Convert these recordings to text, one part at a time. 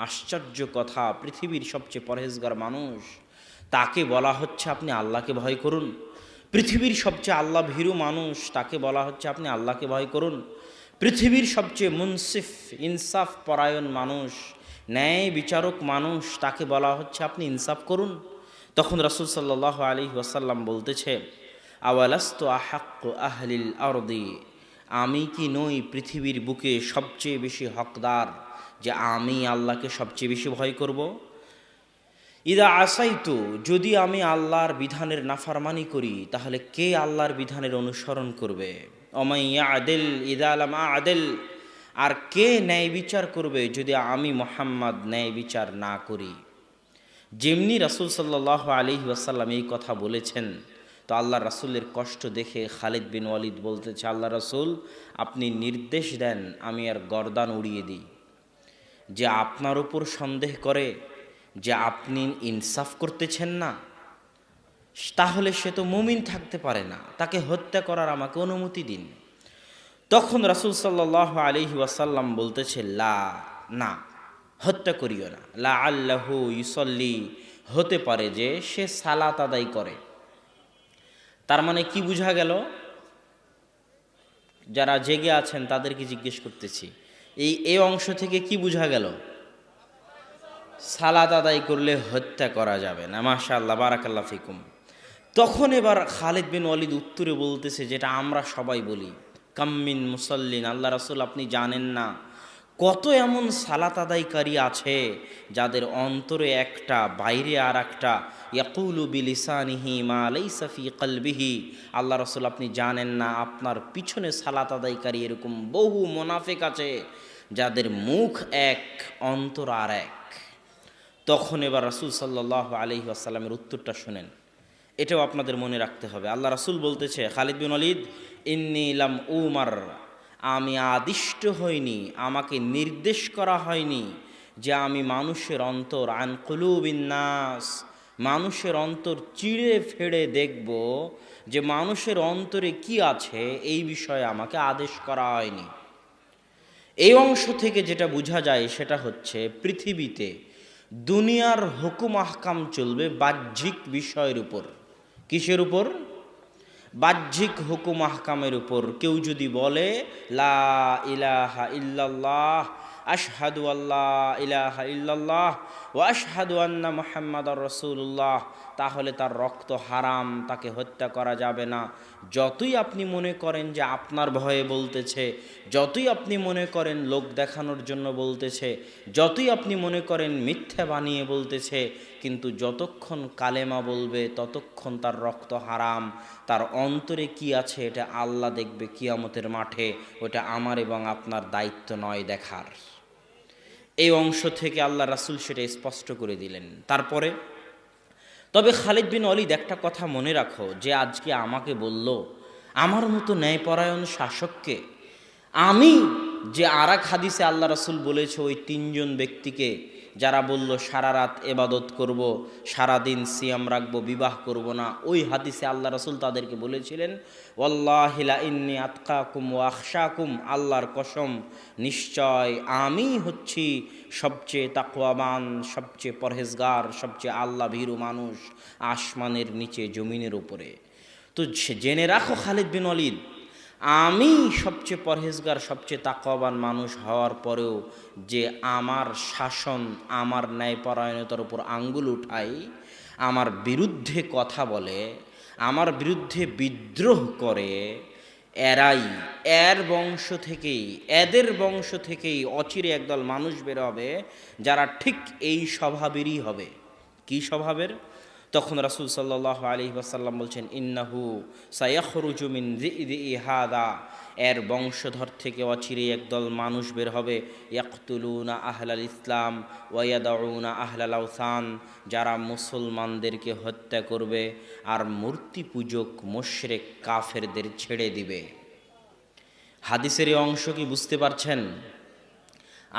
আশ্চর্য কথা, পৃথিবীর সবচেয়ে পরহেজগার মানুষ, তাকে বলা হচ্ছে আপনি আল্লাহকে ভয় করুন। পৃথিবীর সবচেয়ে আল্লাহ ভীরু মানুষ, তাকে বলা হচ্ছে আপনি আল্লাহকে ভয় করুন। পৃথিবীর সবচেয়ে মুনসিফ ইনসাফ পরায়ণ মানুষ, ন্যায় বিচারক মানুষ, তাকে বলা হচ্ছে আপনি ইনসাফ করুন। তখন রাসূল সাল্লাল্লাহু আলাইহি ওয়াসাল্লাম বলতেছে, আওয়ালাস্তু আহাক্কু আহলিল আরদি, আমি কি নই পৃথিবীর বুকে সবচেয়ে বেশি হকদার যে আমি আল্লাহকে সবচেয়ে বেশি ভয় করব? ইদা আসাইতু, যদি আমি আল্লাহর বিধানের নাফরমানি করি তাহলে কে আল্লাহর বিধানের অনুসরণ করবে? অমাইয়া আদেল ইদা আলামা আদেল, আর কে ন্যায় বিচার করবে যদি আমি মুহাম্মদ ন্যায় বিচার না করি? যেমনি রাসূল সাল্লাল্লাহু আলাইহি ওয়াসাল্লাম এই কথা বলেছেন, তো আল্লাহ রাসূলের কষ্ট দেখে খালিদ বিন ওয়ালিদ বলতেছে, আল্লাহ রাসূল আপনি নির্দেশ দেন আমি আর গর্দান উড়িয়ে দিই। যে আপনার উপর সন্দেহ করে যে আপনি ইনসাফ করতেছেন না, তাহলে সে তো মুমিন থাকতে পারে না, তাকে হত্যা করার আমাকে অনুমতি দিন। তখন রাসূল সাল্লাল্লাহু আলাইহি ওয়াসাল্লাম বলতেছে, লা, না, হত্যা করিও না। লা আল্লাহু ইউসল্লি, হতে পারে যে সে সালাত আদায় করে। তার মানে কি বোঝা গেল? যারা জেগে আছেন তাদেরকে জিজ্ঞেস করতেছি, এই অংশ থেকে কি বোঝা গেল? সালাত আদায় করলে হত্যা করা যাবে না। মাশাআল্লাহ, বারাকাল্লাহ ফিকুম। তখন এবার খালিদ বিন ওয়ালিদ উত্তরে বলতেছে, যেটা আমরা সবাই বলি, কাম্মিন মুসাল্লিন, আল্লাহ রাসূল আপনি জানেন না কত এমন সালাত আদায়কারী আছে যাদের অন্তরে একটা বাইরে আর একটা, ইয়াকুলু বিলিসানিহি মা লাইসা ফি কলবিহি, আল্লাহ রাসূল আপনি জানেন না আপনার পিছনে সালাত আদায়কারী এরকম বহু মুনাফিক আছে যাদের মুখ এক অন্তর আর এক। তখন এবার রাসূল সাল্লাল্লাহু আলাইহি ওয়াসাল্লামের উত্তরটা শুনেন, এটাও আপনাদের মনে রাখতে হবে। আল্লাহ রাসূল বলতেছে, খালিদ বিন ওয়ালিদ, ইন্নী লাম উমার, আমি আদিষ্ট হইনি, আমাকে নির্দেশ করা হয়নি যে আমি মানুষের অন্তর, আন কুলুবিন নাস, মানুষের অন্তর চিড়ে ফেড়ে দেখব যে মানুষের অন্তরে কি আছে, এই বিষয়ে আমাকে আদেশ করা হয়নি। এই অংশ থেকে যেটা বোঝা যায় সেটা হচ্ছে, পৃথিবীতে দুনিয়ার হুকুম আহকাম চলবে বাহ্যিক বিষয়ের উপর। কিসের উপর? বাহ্যিক হুকুম আহকামের উপর। কেউ যদি বলে লা ইলাহা ইল্লাল্লাহ, আশহাদু আল্লা ইলাহা ইল্লাল্লাহ ওয়া আশহাদু আন্না মুহাম্মাদার রাসূলুল্লাহ, তাহলে তার রক্ত হারাম, তাকে হত্যা করা যাবে না। যতই আপনি মনে করেন যে আপনার ভয়ে বলতেছে, যতই আপনি মনে করেন লোক দেখানোর জন্য বলতেছে, যতই আপনি মনে করেন মিথ্যা বানিয়ে বলতেছে, কিন্তু যতক্ষণ কালেমা বলবে ততক্ষণ তার রক্ত হারাম। তার অন্তরে কি আছে এটা আল্লাহ দেখবে কিয়ামতের মাঠে, ওটা আমার এবং আপনার দায়িত্ব নয় দেখার। এই অংশ থেকে আল্লাহ রাসূল সেটা স্পষ্ট করে দিলেন। তারপরে তবে খালিদ বিন ওয়ালিদ একটা কথা মনে রাখো, যে আজকে আমাকে বলল আমার মতো ন্যায়পরায়ণ শাসককে, আমি যে আর এক হাদিসে আল্লাহ রাসূল বলেছে ওই তিনজন ব্যক্তিকে যারা বলল সারা রাত এবাদত করব, সারাদিন সিয়াম রাখবো, বিবাহ করব না, ওই হাদিসে আল্লাহ রাসূল তাদেরকে বলেছিলেন, ওয়াল্লাহি লা ইন্নী আতকাকুম ওয়া আখশাকুম, আল্লাহর কসম নিশ্চয় আমি হচ্ছি সবচেয়ে তাকওয়াবান, সবচেয়ে পরহেজগার, সবচেয়ে আল্লাহ ভীরু মানুষ আসমানের নিচে জমিনের উপরে। তো জেনে রাখো খালিদ বিন ওয়ালিদ, আমি সবচেয়ে পরহেজগার, সবচেয়ে তাকওয়াবান মানুষ হওয়ার পরেও যে আমার শাসন, আমার ন্যায়পরায়ণতার উপর আঙ্গুল উঠাই, আমার বিরুদ্ধে কথা বলে, আমার বিরুদ্ধে বিদ্রোহ করে, এরাই, এদের বংশ থেকেই অচিরে একদল মানুষ বের হবে যারা ঠিক এই স্বভাবেরই হবে। কি স্বভাবের? তখন রাসূল সাল্লাল্লাহু আলাইহি ওয়াসাল্লাম বলছেন, ইন্নাহু সায়াখরুজু মিন যিদি হাদা, এর বংশধর থেকে অচিরে একদল মানুষ বের হবে, ইয়াকতুলুনা আহলাল ইসলাম ওয়া ইয়াদাউনা আহলাল আওসান, যারা মুসলমানদেরকে হত্যা করবে আর মূর্তি পূজক মুশরিক কাফেরদের ছেড়ে দিবে। হাদিসের এই অংশ কি বুঝতে পারছেন?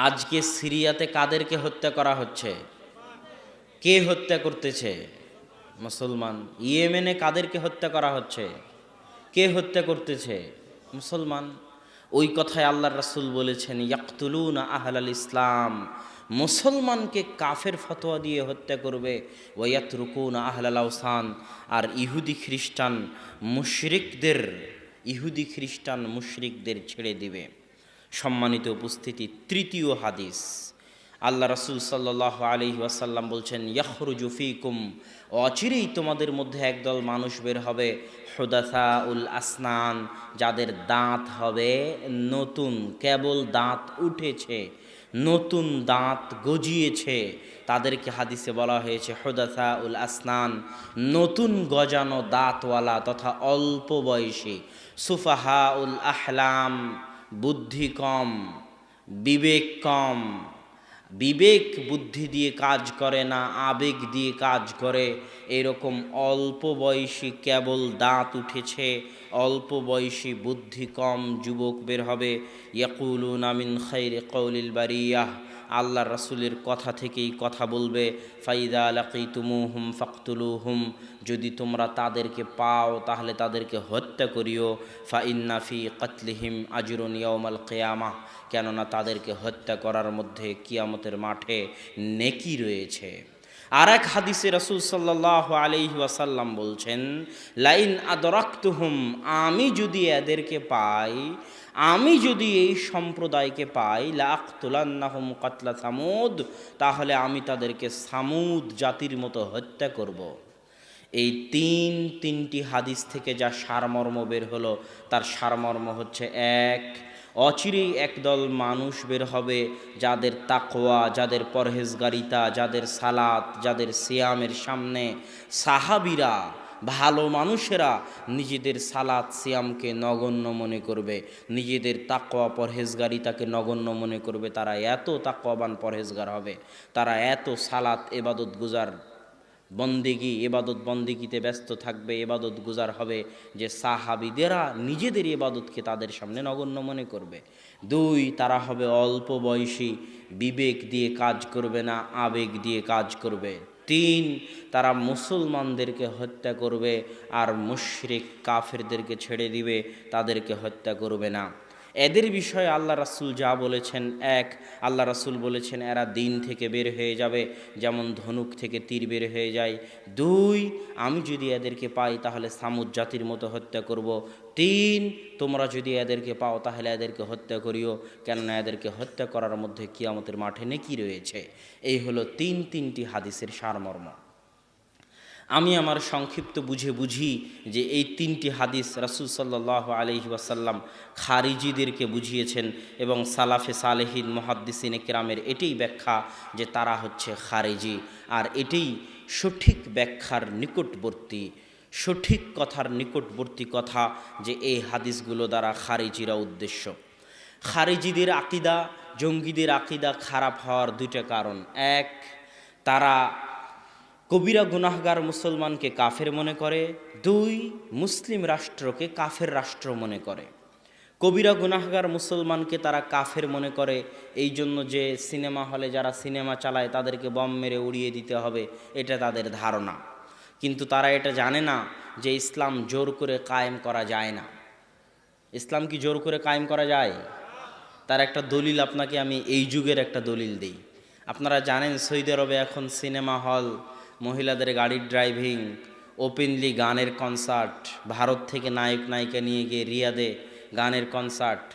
আজকে সিরিয়াতে কাদেরকে হত্যা করা হচ্ছে? কে হত্যা করতেছে? মুসলমান। ইয়েমেনে কাদেরকে হত্যা করা হচ্ছে? কে হত্যা করতেছে? মুসলমান। ওই কথায় আল্লাহর রাসূল বলেছেন, ইয়াকতুলুনা আহলাল ইসলাম, মুসলমানকে কাফের ফতোয়া দিয়ে হত্যা করবে। ওয়ায়াতরুকুনা আহলাল আওসান, আর ইহুদি খ্রিস্টান মুশরিকদের ছেড়ে দিবে। সম্মানিত উপস্থিতি, তৃতীয় হাদিস, আল্লাহ রাসূল সাল্লাল্লাহু আলাইহি ওয়াসাল্লাম বলছেন, ইয়াখরুজু ফীকুম, অচিরেই তোমাদের মধ্যে একদল মানুষ বের হবে, হুদাসাউল আসনান, যাদের দাঁত হবে নতুন, কেবল দাঁত উঠেছে, নতুন দাঁত গজিয়েছে, তাদেরকে হাদিসে বলা হয়েছে হুদাসাউল আসনান, নতুন গজানো দাঁতওয়ালা তথা অল্প বয়সী। সুফাহাউল আহলাম, বুদ্ধি কম, বিবেক কম, বিবেক বুদ্ধি দিয়ে কাজ করে না, আবেগ দিয়ে কাজ করে, এরকম অল্প বয়সী, কেবল দাঁত উঠেছে, অল্প বয়সী, বুদ্ধি কম যুবক বের হবে। ইয়াকুলুনা মিন খাইরি কওলিল বারিয়াহ, আল্লাহ রাসূলের কথা থেকেই কথা বলবে। ফাইদা লাকিতুমুহুম ফাকতুলুহুম, যদি তোমরা তাদেরকে পাও তাহলে তাদেরকে হত্যা করিও। ফাইন্না ফি কাতলিহিম আজরুন ইয়াউমাল কিয়ামাহ, কেননা তাদেরকে হত্যা করার মধ্যে কিয়ামতের মাঠে নেকি রয়েছে। আর এক হাদিসে রাসূল সাল্লাল্লাহু আলাইহি ওয়াসাল্লাম বলছেন, লাইন আদরাকতুহুম, আমি যদি এদেরকে পাই, আমি যদি এই সম্প্রদায়কে পাই, লাআকতুলান্নাহুম কাতলা সামুদ, তাহলে আমি তাদেরকে সামুদ জাতির মতো হত্যা করব। এই তিনটি হাদিস থেকে যা সারমর্ম বের হলো, তার সারমর্ম হচ্ছে, এক, অচিরেই একদল মানুষ বের হবে যাদের তাকওয়া, যাদের পরহেজগারিতা, যাদের সালাত, যাদের সিয়ামের সামনে সাহাবীরা, ভালো মানুষেরা নিজেদের সালাত সিয়ামকে নগণ্য মনে করবে, নিজেদের তাকওয়া পরহেজগারিতাকে নগণ্য মনে করবে। তারা এত তাকওয়াবান পরহেজগার হবে, তারা এত সালাত এবাদত গুজার বন্দেগি, এবাদত বন্দেগিতে ব্যস্ত থাকবে, এবাদত গুজার হবে, যে সাহাবীদেরা নিজেদের এবাদতকে তাদের সামনে নগণ্য মনে করবে। দুই, তারা হবে অল্প বয়সী, বিবেক দিয়ে কাজ করবে না, আবেগ দিয়ে কাজ করবে। তিন, তারা মুসলমানদেরকে হত্যা করবে আর মুশরিক কাফেরদেরকে ছেড়ে দিবে, তাদেরকে হত্যা করবে না। এদের বিষয়ে আল্লাহ রাসূল যা বলেছেন, এক, আল্লাহ রাসূল বলেছেন এরা দিন থেকে বের হয়ে যাবে যেমন ধনুক থেকে তীর বের হয়ে যায়। দুই, আমি যদি এদেরকে পাই তাহলে সামুদ জাতির মতো হত্যা করব। তিন, তোমরা যদি এদেরকে পাও তাহলে এদেরকে হত্যা করিও, কেননা এদেরকে হত্যা করার মধ্যে কিয়ামতের মাঠে নেকি রয়েছে। এই হলো তিনটি হাদিসের সারমর্ম। আমি আমার সংক্ষিপ্ত বুঝি যে এই তিনটি হাদিস রাসূল সাল্লাল্লাহু আলাইহি ওয়াসাল্লাম খারিজিদেরকে বুঝিয়েছেন, এবং সালাফে সালেহিন মুহাদ্দিসিনে কেরামের এটাই ব্যাখ্যা যে তারা হচ্ছে খারিজি। আর এটাই সঠিক ব্যাখ্যার নিকটবর্তী, সঠিক কথার নিকটবর্তী কথা, যে এই হাদিসগুলো দ্বারা খারিজিরা উদ্দেশ্য। খারিজিদের আকিদা, জঙ্গিদের আকিদা খারাপ হওয়ার দুইটা কারণ। এক, তারা কবিরা গুনাহগার মুসলমানকে কাফের মনে করে। দুই, মুসলিম রাষ্ট্রকে কাফের রাষ্ট্র মনে করে। কবিরা গুনাহগার মুসলমানকে তারা কাফের মনে করে এই জন্য যে সিনেমা হলে যারা সিনেমা চালায় তাদেরকে বম মেরে উড়িয়ে দিতে হবে, এটা তাদের ধারণা। কিন্তু তারা এটা জানে না যে ইসলাম জোর করে কায়েম করা যায় না। ইসলাম কি জোর করে কায়েম করা যায়? তার একটা দলিল আপনাকে আমি এই যুগের একটা দলিল দিই। আপনারা জানেন সৌদি আরবে এখন সিনেমা হল, মহিলাদের গাড়ির ড্রাইভিং, ওপেনলি গানের কনসার্ট, ভারত থেকে নায়ক নায়িকা নিয়ে গিয়ে রিয়াদে গানের কনসার্ট,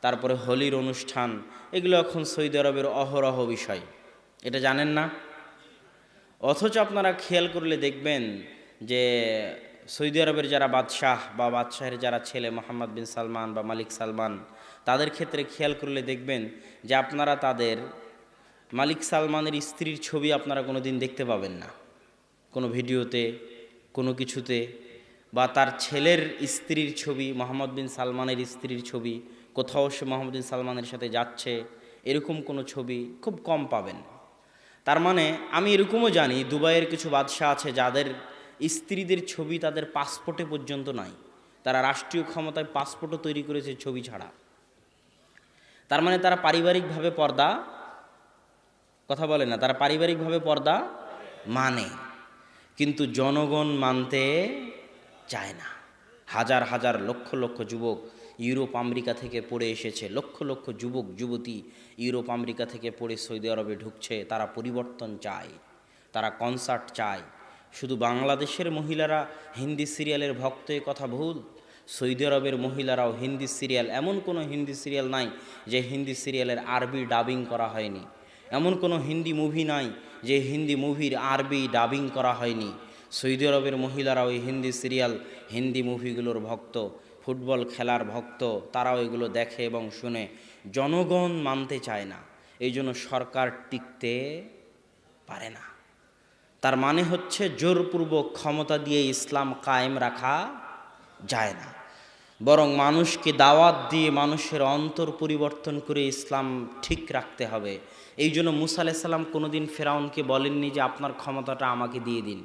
তারপরে হোলির অনুষ্ঠান, এগুলো এখন সৌদি আরবের অহরহ বিষয়। এটা জানেন না? অথচ আপনারা খেয়াল করলে দেখবেন যে সৌদি আরবের যারা বাদশাহ বা বাদশাহের যারা ছেলে, মোহাম্মদ বিন সালমান বা মালিক সালমান, তাদের ক্ষেত্রে খেয়াল করলে দেখবেন যে আপনারা তাদের মালিক সালমানের স্ত্রীর ছবি আপনারা কোনো দিন দেখতে পাবেন না, কোনো ভিডিওতে, কোনো কিছুতে। বা তার ছেলের স্ত্রীর ছবি, মোহাম্মদ বিন সালমানের স্ত্রীর ছবি, কোথাও সে মোহাম্মদ বিন সালমানের সাথে যাচ্ছে, এরকম কোনো ছবি খুব কম পাবেন। তার মানে আমি এরকমও জানি দুবাইয়ের কিছু বাদশাহ আছে যাদের স্ত্রীদের ছবি তাদের পাসপোর্টে পর্যন্ত নাই। তারা রাষ্ট্রীয় ক্ষমতায় পাসপোর্টও তৈরি করেছে ছবি ছাড়া। তার মানে তারা পারিবারিকভাবে পর্দা, কথা বলে না, তারা পারিবারিকভাবে পর্দা মানে, কিন্তু জনগণ মানতে চায় না। হাজার হাজার লক্ষ লক্ষ যুবক ইউরোপ আমেরিকা থেকে পড়ে এসেছে, লক্ষ লক্ষ যুবক যুবতী ইউরোপ আমেরিকা থেকে পড়ে সৌদি আরবে ঢুকছে। তারা পরিবর্তন চায়, তারা কনসার্ট চায়। শুধু বাংলাদেশের মহিলারা হিন্দি সিরিয়ালের ভক্ত, এ কথা ভুল। সৌদি আরবের মহিলারাও হিন্দি সিরিয়াল, এমন কোনো হিন্দি সিরিয়াল নাই যে হিন্দি সিরিয়ালের আরবি ডাবিং করা হয়নি, এমন কোনো হিন্দি মুভি নাই যে হিন্দি মুভির আরবি ডাবিং করা হয়নি। সৌদি আরবের মহিলারা ওই হিন্দি সিরিয়াল, হিন্দি মুভিগুলোর ভক্ত, ফুটবল খেলার ভক্ত, তারাও এগুলো দেখে এবং শুনে। জনগণ মানতে চায় না, এই জন্য সরকার টিকতে পারে না। তার মানে হচ্ছে জোরপূর্বক ক্ষমতা দিয়ে ইসলাম কায়েম রাখা যায় না, বরং মানুষকে দাওয়াত দিয়ে মানুষের অন্তর পরিবর্তন করে ইসলাম ঠিক রাখতে হবে। এই জন্য মুসা আলাইহিস সালাম কোনোদিন ফেরাউনকে বলেননি যে আপনার ক্ষমতাটা আমাকে দিয়ে দিন,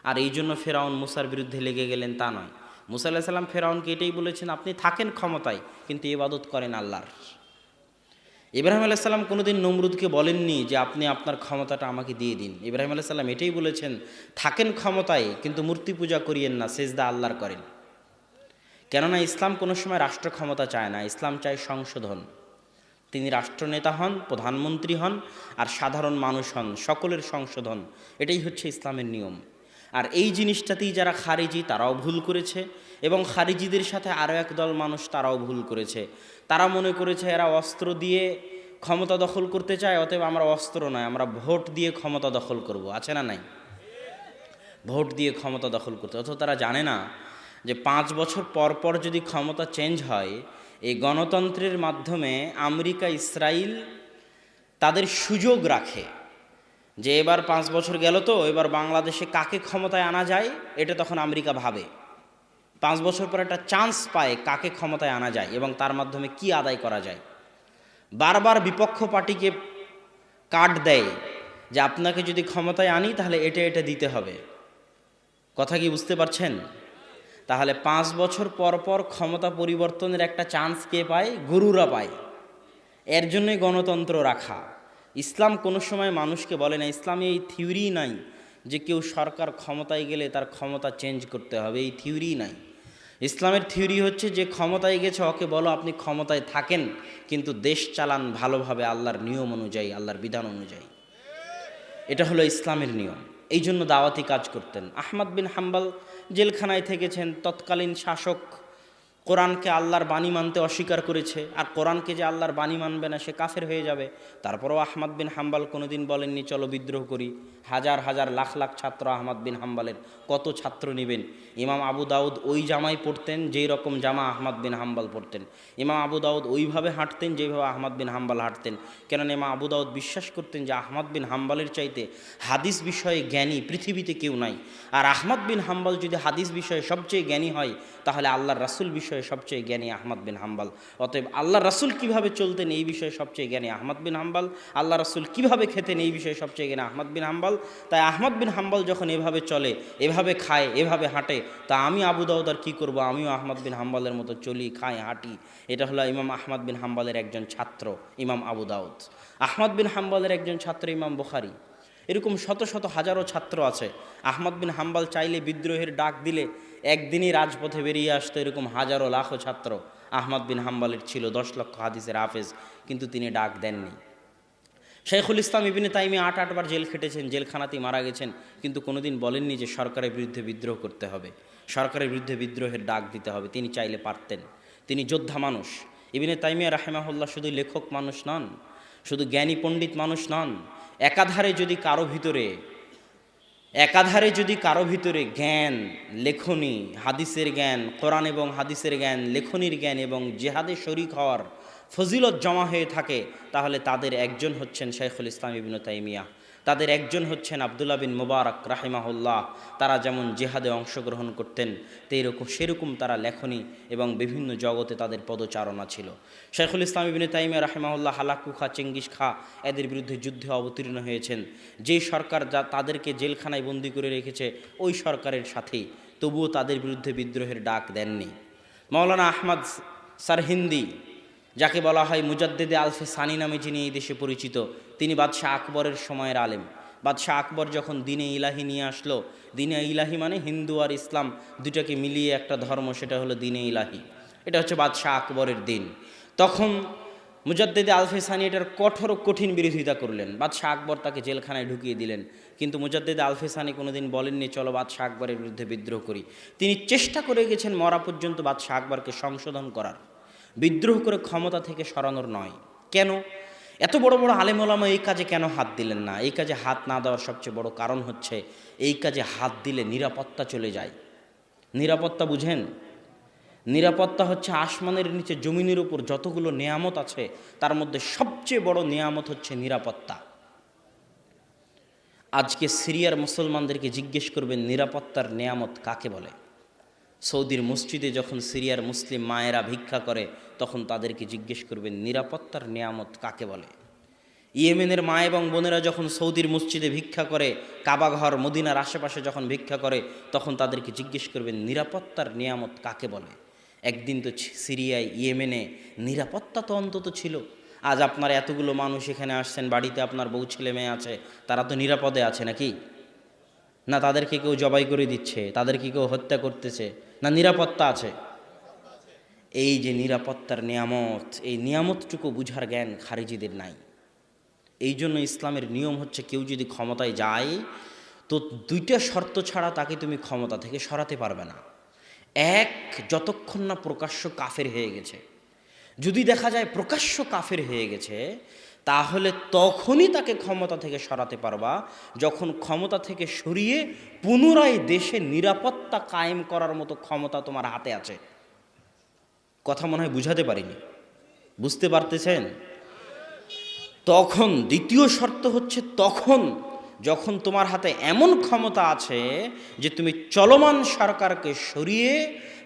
আর এই জন্য ফেরাউন মুসার বিরুদ্ধে লেগে গেলেন, তা নয়। মুসা আলাইহিস সালাম ফেরাউনকে এটাই বলেছেন, আপনি থাকেন ক্ষমতায় কিন্তু ইবাদত করেন আল্লাহর। ইব্রাহিম আলাইহিস সালাম কোনোদিন নমরুদকে বলেননি যে আপনি আপনার ক্ষমতাটা আমাকে দিয়ে দিন। ইব্রাহিম আলাইহিস সালাম এটাই বলেছেন, থাকেন ক্ষমতায় কিন্তু মূর্তি পূজা করিয়েন না, সেজদা আল্লাহর করেন। কেননা ইসলাম কোনো সময় রাষ্ট্র ক্ষমতা চায় না, ইসলাম চায় সংশোধন। তিনি রাষ্ট্রনেতা হন, প্রধানমন্ত্রী হন, আর সাধারণ মানুষ হন, সকলের সংশোধন। এটাই হচ্ছে ইসলামের নিয়ম। আর এই জিনিসটাতেই যারা খারিজি তারাও ভুল করেছে, এবং খারিজিদের সাথে আরও এক দল মানুষ তারাও ভুল করেছে। তারা মনে করেছে এরা অস্ত্র দিয়ে ক্ষমতা দখল করতে চায়, অতএব আমরা অস্ত্র নয়, আমরা ভোট দিয়ে ক্ষমতা দখল করব। আছে না নাই? ভোট দিয়ে ক্ষমতা দখল করতে। অথচ তারা জানে না যে 5 বছর পর পর যদি ক্ষমতা চেঞ্জ হয়, এই গণতন্ত্রের মাধ্যমে আমেরিকা ইসরায়েল তাদের সুযোগ রাখে যে এবার 5 বছর গেল তো এবার বাংলাদেশে কাকে ক্ষমতায় আনা যায়, এটা তখন আমেরিকা ভাবে। 5 বছর পর একটা চান্স পায় কাকে ক্ষমতায় আনা যায় এবং তার মাধ্যমে কি আদায় করা যায়। বারবার বিপক্ষ পার্টিকে কার্ড দেয় যে আপনাকে যদি ক্ষমতায় আনি তাহলে এটা এটা দিতে হবে। কথা কি বুঝতে পারছেন? তাহলে 5 বছর পর পর ক্ষমতা পরিবর্তনের একটা চান্স কে পায়? গুরুরা পায়। এর জন্যই গণতন্ত্র রাখা। ইসলাম কোনো সময় মানুষকে বলে না, ইসলামে এই থিওরি নাই যে কেউ সরকার ক্ষমতায় গেলে তার ক্ষমতা চেঞ্জ করতে হবে, এই থিওরি নাই। ইসলামের থিওরি হচ্ছে যে ক্ষমতায় গেছে ওকে বলো আপনি ক্ষমতায় থাকেন কিন্তু দেশ চালান ভালোভাবে আল্লাহর নিয়ম অনুযায়ী, আল্লাহর বিধান অনুযায়ী। এটা হলো ইসলামের নিয়ম। এই জন্য দাওয়াতি কাজ করতেন। আহমদ বিন হাম্বল জেলখানায় থেকেছেন, তৎকালীন শাসক কোরআনকে আল্লাহর বাণী মানতে অস্বীকার করেছে, আর কোরআনকে যে আল্লাহর বাণী মানবে না সে কাফের হয়ে যাবে। তারপরেও আহমদ বিন হাম্বল কোনোদিন বলেননি চলো বিদ্রোহ করি। হাজার হাজার লাখ লাখ ছাত্র আহমদ বিন হাম্বলের, কত ছাত্র নেবেন? ইমাম আবু দাউদ ওই জামাই পড়তেন যেই রকম জামা আহমদ বিন হাম্বল পড়তেন। ইমাম আবু দাউদ ওইভাবে হাঁটতেন যেভাবে আহমদ বিন হাম্বল হাঁটতেন। কেননা ইমাম আবু দাউদ বিশ্বাস করতেন যে আহমদ বিন হাম্বলের চাইতে হাদিস বিষয়ে জ্ঞানী পৃথিবীতে কেউ নাই। আর আহমদ বিন হাম্বল যদি হাদিস বিষয়ে সবচেয়ে জ্ঞানী হয় তাহলে আল্লাহর রাসূল বিষয়ে সবচেয়ে জ্ঞানী আহমদ বিন হাম্বল। অতএব আল্লাহ রাসূল কিভাবে চলতেন এই বিষয়ে সবচেয়ে জ্ঞানী আহমদ বিন হাম্বল, আল্লাহ রাসূল কিভাবে খেতেন এই বিষয়ে সবচেয়ে জ্ঞানী আহমদ বিন হাম্বল। তাই আহমদ বিন হাম্বল যখন এভাবে চলে, এভাবে খায়, এভাবে হাঁটে, তা আমি আবু দাউদ আর কী করবো? আমিও আহমদ বিন হাম্বলের মতো চলি, খাই, হাঁটি। এটা হলো ইমাম আহমদ বিন হাম্বলের একজন ছাত্র ইমাম আবু দাউদ। আহমদ বিন হাম্বলের একজন ছাত্র ইমাম বুখারী। এরকম শত শত হাজারো ছাত্র আছে। আহমদ বিন হাম্বল চাইলে বিদ্রোহের ডাক দিলে একদিনই রাজপথে বেরিয়ে আসতো। এরকম হাজারো লাখো ছাত্র আহমদ বিন হাম্বলের ছিল, 10 লক্ষ হাদিসের হাফেজ, কিন্তু তিনি ডাক দেননি। শাইখুল ইসলাম ইবনে তাইমিয়া 8 বার জেল খেটেছেন, জেলখানাতেই মারা গেছেন, কিন্তু কোনোদিন বলেননি যে সরকারের বিরুদ্ধে বিদ্রোহ করতে হবে, সরকারের বিরুদ্ধে বিদ্রোহের ডাক দিতে হবে। তিনি চাইলে পারতেন। তিনি যোদ্ধা মানুষ। ইবনে তাইমিয়া রাহিমাহুল্লাহ শুধু লেখক মানুষ নন, শুধু জ্ঞানী পণ্ডিত মানুষ নন। একাধারে যদি কারো ভিতরে জ্ঞান, লেখনী, হাদিসের জ্ঞান, কোরআন এবং হাদিসের জ্ঞান, লেখনীর জ্ঞান এবং জিহাদে শরীক হওয়ার ফজিলত জমা হয়ে থাকে, তাহলে তাদের একজন হচ্ছেন শাইখুল ইসলাম ইবনে তাইমিয়া, তাদের একজন হচ্ছেন আব্দুল্লাহ বিন মুবারক রাহিমাহুল্লাহ। তারা যেমন জিহাদে অংশগ্রহণ করতেন সেরকম তারা লেখনী এবং বিভিন্ন জগতে তাদের পদচারণা ছিল। শাইখুল ইসলাম ইবনে তাইমিয়া রাহিমাহুল্লাহ হালাকু খা, চেঙ্গিস খা এদের বিরুদ্ধে যুদ্ধে অবতীর্ণ হয়েছেন। যেই সরকার তাদেরকে জেলখানায় বন্দি করে রেখেছে ওই সরকারের সাথেই, তবুও তাদের বিরুদ্ধে বিদ্রোহের ডাক দেননি। মাওলানা আহমদ সারহিন্দি, যাকে বলা হয় মুজাদ্দেদে আলফে সানি নামে, যিনি এই দেশে পরিচিত, তিনি বাদশাহ আকবরের সময়ের আলেম। বাদশাহ আকবর যখন দিনে ইলাহি নিয়ে আসলো, দিনে ইলাহি মানে হিন্দু আর ইসলাম দুটাকে মিলিয়ে একটা ধর্ম, সেটা হলো দিনে ইলাহি। এটা হচ্ছে বাদশাহ আকবরের দিন। তখন মুজাদ্দেদে আলফে সানি এটার কঠিন বিরোধিতা করলেন। বাদশাহ আকবর তাকে জেলখানায় ঢুকিয়ে দিলেন। কিন্তু মুজাদ্দেদে আলফে সানি কোনোদিন বলেননি চলো বাদশাহ আকবরের বিরুদ্ধে বিদ্রোহ করি। তিনি চেষ্টা করে গেছেন মরা পর্যন্ত বাদশাহ আকবরকে সংশোধন করার, বিদ্রোহ করে ক্ষমতা থেকে সরানোর নয়। কেন? এত বড় বড় আলেম ওলামা এই কাজে কেন হাত দিলেন না? এই কাজে হাত না দেওয়ার সবচেয়ে বড় কারণ হচ্ছে এই কাজে হাত দিলে নিরাপত্তা চলে যায়। নিরাপত্তা বুঝেন? নিরাপত্তা হচ্ছে আসমানের নিচে জমিনের উপর যতগুলো নেয়ামত আছে তার মধ্যে সবচেয়ে বড় নেয়ামত হচ্ছে নিরাপত্তা। আজকে সিরিয়ার মুসলমানদেরকে জিজ্ঞেস করবেন নিরাপত্তার নেয়ামত কাকে বলে। সৌদির মসজিদে যখন সিরিয়ার মুসলিম মায়েরা ভিক্ষা করে তখন তাদেরকে জিজ্ঞেস করবেন নিরাপত্তার নেয়ামত কাকে বলে। ইয়েমেনের মা এবং বোনেরা যখন সৌদির মসজিদে ভিক্ষা করে, কাবাঘর মদিনার আশেপাশে যখন ভিক্ষা করে তখন তাদেরকে জিজ্ঞেস করবেন নিরাপত্তার নেয়ামত কাকে বলে। একদিন তো সিরিয়ায় ইয়েমেনে নিরাপত্তা তো অন্তত ছিল। আজ আপনার এতগুলো মানুষ এখানে আসছেন, বাড়িতে আপনার বউ ছেলে মেয়ে আছে, তারা তো নিরাপদে আছে নাকি? না তাদেরকে কেউ জবাই করে দিচ্ছে, তাদেরকে কেউ হত্যা করতেছে, না নিরাপত্তা আছে? এই যে নিরাপত্তার নিয়ামত, এই নিয়ামতটুকু বুঝার জ্ঞান খারিজিদের নাই। এই জন্য ইসলামের নিয়ম হচ্ছে কেউ যদি ক্ষমতায় যায় তো দুইটা শর্ত ছাড়া তাকে তুমি ক্ষমতা থেকে সরাতে পারবে না। এক, যতক্ষণ না প্রকাশ্য কাফের হয়ে গেছে। যদি দেখা যায় প্রকাশ্য কাফের হয়ে গেছে তাহলে তখনই তাকে ক্ষমতা থেকে সরাতে পারবা যখন ক্ষমতা থেকে সরিয়ে পুনরায় দেশে নিরাপত্তা কায়েম করার মতো ক্ষমতা তোমার হাতে আছে। কথা মনে হয় বুঝাতে পারিনি, বুঝতে পারতেছেন? তখন দ্বিতীয় শর্ত হচ্ছে তখন যখন তোমার হাতে এমন ক্ষমতা আছে যে তুমি চলমান সরকারকে সরিয়ে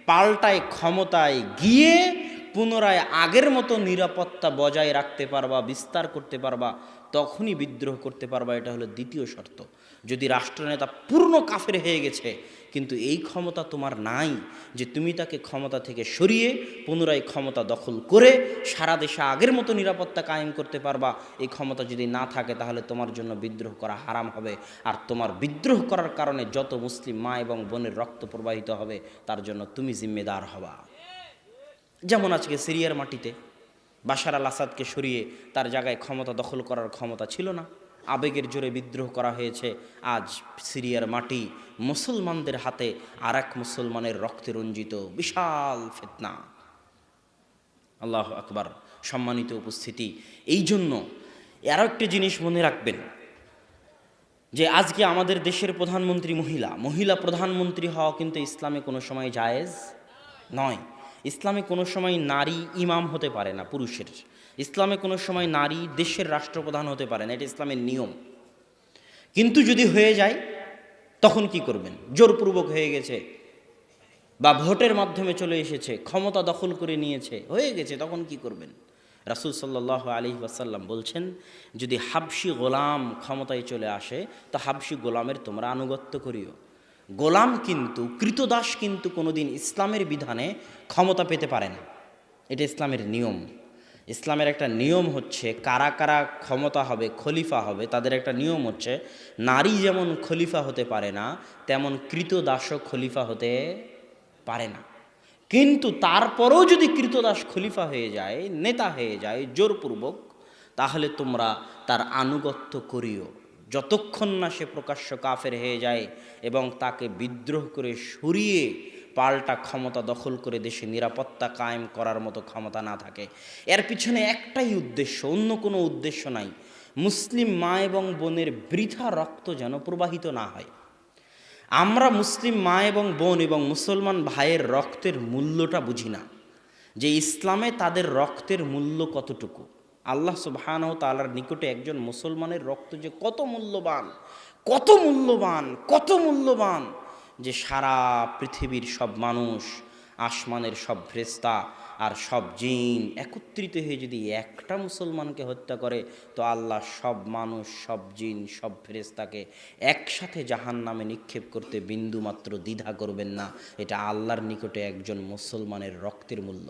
পাল্টায় ক্ষমতায় গিয়ে পুনরায় আগের মতো নিরাপত্তা বজায় রাখতে পারবা, বিস্তার করতে পারবা, তখনই বিদ্রোহ করতে পারবা। এটা হলো দ্বিতীয় শর্ত। যদি রাষ্ট্রনেতা পূর্ণ কাফের হয়ে গেছে কিন্তু এই ক্ষমতা তোমার নাই যে তুমি তাকে ক্ষমতা থেকে সরিয়ে পুনরায় ক্ষমতা দখল করে সারা দেশে আগের মতো নিরাপত্তা কায়েম করতে পারবা, এই ক্ষমতা যদি না থাকে তাহলে তোমার জন্য বিদ্রোহ করা হারাম হবে। আর তোমার বিদ্রোহ করার কারণে যত মুসলিম মা এবং বোনের রক্ত প্রবাহিত হবে তার জন্য তুমি জিম্মেদার হবা। যেমন আজকে সিরিয়ার মাটিতে বাশার আল আসাদকে সরিয়ে তার জায়গায় ক্ষমতা দখল করার ক্ষমতা ছিল না, আবেগের জোরে বিদ্রোহ করা হয়েছে। আজ সিরিয়ার মাটি মুসলমানদের হাতে আর এক মুসলমানের রক্তে রঞ্জিত, বিশাল ফিতনা। আল্লাহু আকবার। সম্মানিত উপস্থিতি, এই জন্য আরও একটা জিনিস মনে রাখবেন যে আজকে আমাদের দেশের প্রধানমন্ত্রী মহিলা প্রধানমন্ত্রী হওয়া কিন্তু ইসলামে কোনো সময় জায়েজ নয়। ইসলামে কোনো সময় নারী ইমাম হতে পারে না পুরুষের। ইসলামে কোনো সময় নারী দেশের রাষ্ট্রপ্রধান হতে পারে না, এটা ইসলামের নিয়ম। কিন্তু যদি হয়ে যায় তখন কি করবেন? জোরপূর্বক হয়ে গেছে বা ভোটের মাধ্যমে চলে এসেছে, ক্ষমতা দখল করে নিয়েছে, হয়ে গেছে, তখন কি করবেন? রাসূল সাল্লাল্লাহু আলাইহি ওয়াসাল্লাম বলছেন যদি হাবশি গোলাম ক্ষমতায় চলে আসে তো হাবশি গোলামের তোমরা আনুগত্য করিও। গোলাম কিন্তু, কৃতদাস কিন্তু কোনোদিন ইসলামের বিধানে ক্ষমতা পেতে পারে না, এটা ইসলামের নিয়ম। ইসলামের একটা নিয়ম হচ্ছে কারা কারা ক্ষমতা হবে, খলিফা হবে, তাদের একটা নিয়ম হচ্ছে নারী যেমন খলিফা হতে পারে না তেমন কৃতদাসও খলিফা হতে পারে না। কিন্তু তারপরেও যদি কৃতদাস খলিফা হয়ে যায়, নেতা হয়ে যায় জোরপূর্বক, তাহলে তোমরা তার আনুগত্য করিও যতক্ষণ না সে প্রকাশ্য কাফের হয়ে যায় এবং তাকে বিদ্রোহ করে সরিয়ে পাল্টা ক্ষমতা দখল করে দেশে নিরাপত্তা কায়েম করার মতো ক্ষমতা না থাকে। এর পিছনে একটাই উদ্দেশ্য, অন্য কোনো উদ্দেশ্য নাই। মুসলিম মা এবং বোনের বৃথা রক্ত যেন প্রবাহিত না হয়। আমরা মুসলিম মা এবং বোন এবং মুসলমান ভাইয়ের রক্তের মূল্যটা বুঝি না, যে ইসলামে তাদের রক্তের মূল্য কতটুকু। আল্লাহ সুবহানাহু ওয়া তাআলার নিকটে একজন মুসলমানের রক্ত যে কত মূল্যবান, কত মূল্যবান, কত মূল্যবান, যে সারা পৃথিবীর সব মানুষ, আসমানের সব ফেরেশতা আর সব জিন একত্রিত হয়ে যদি একটা মুসলমানকে হত্যা করে তো আল্লাহ সব মানুষ, সব জিন, সব ফেরেশতাকে একসাথে জাহান্নামে নিক্ষেপ করতে বিন্দুমাত্র দ্বিধা করবেন না। এটা আল্লাহর নিকটে একজন মুসলমানের রক্তের মূল্য।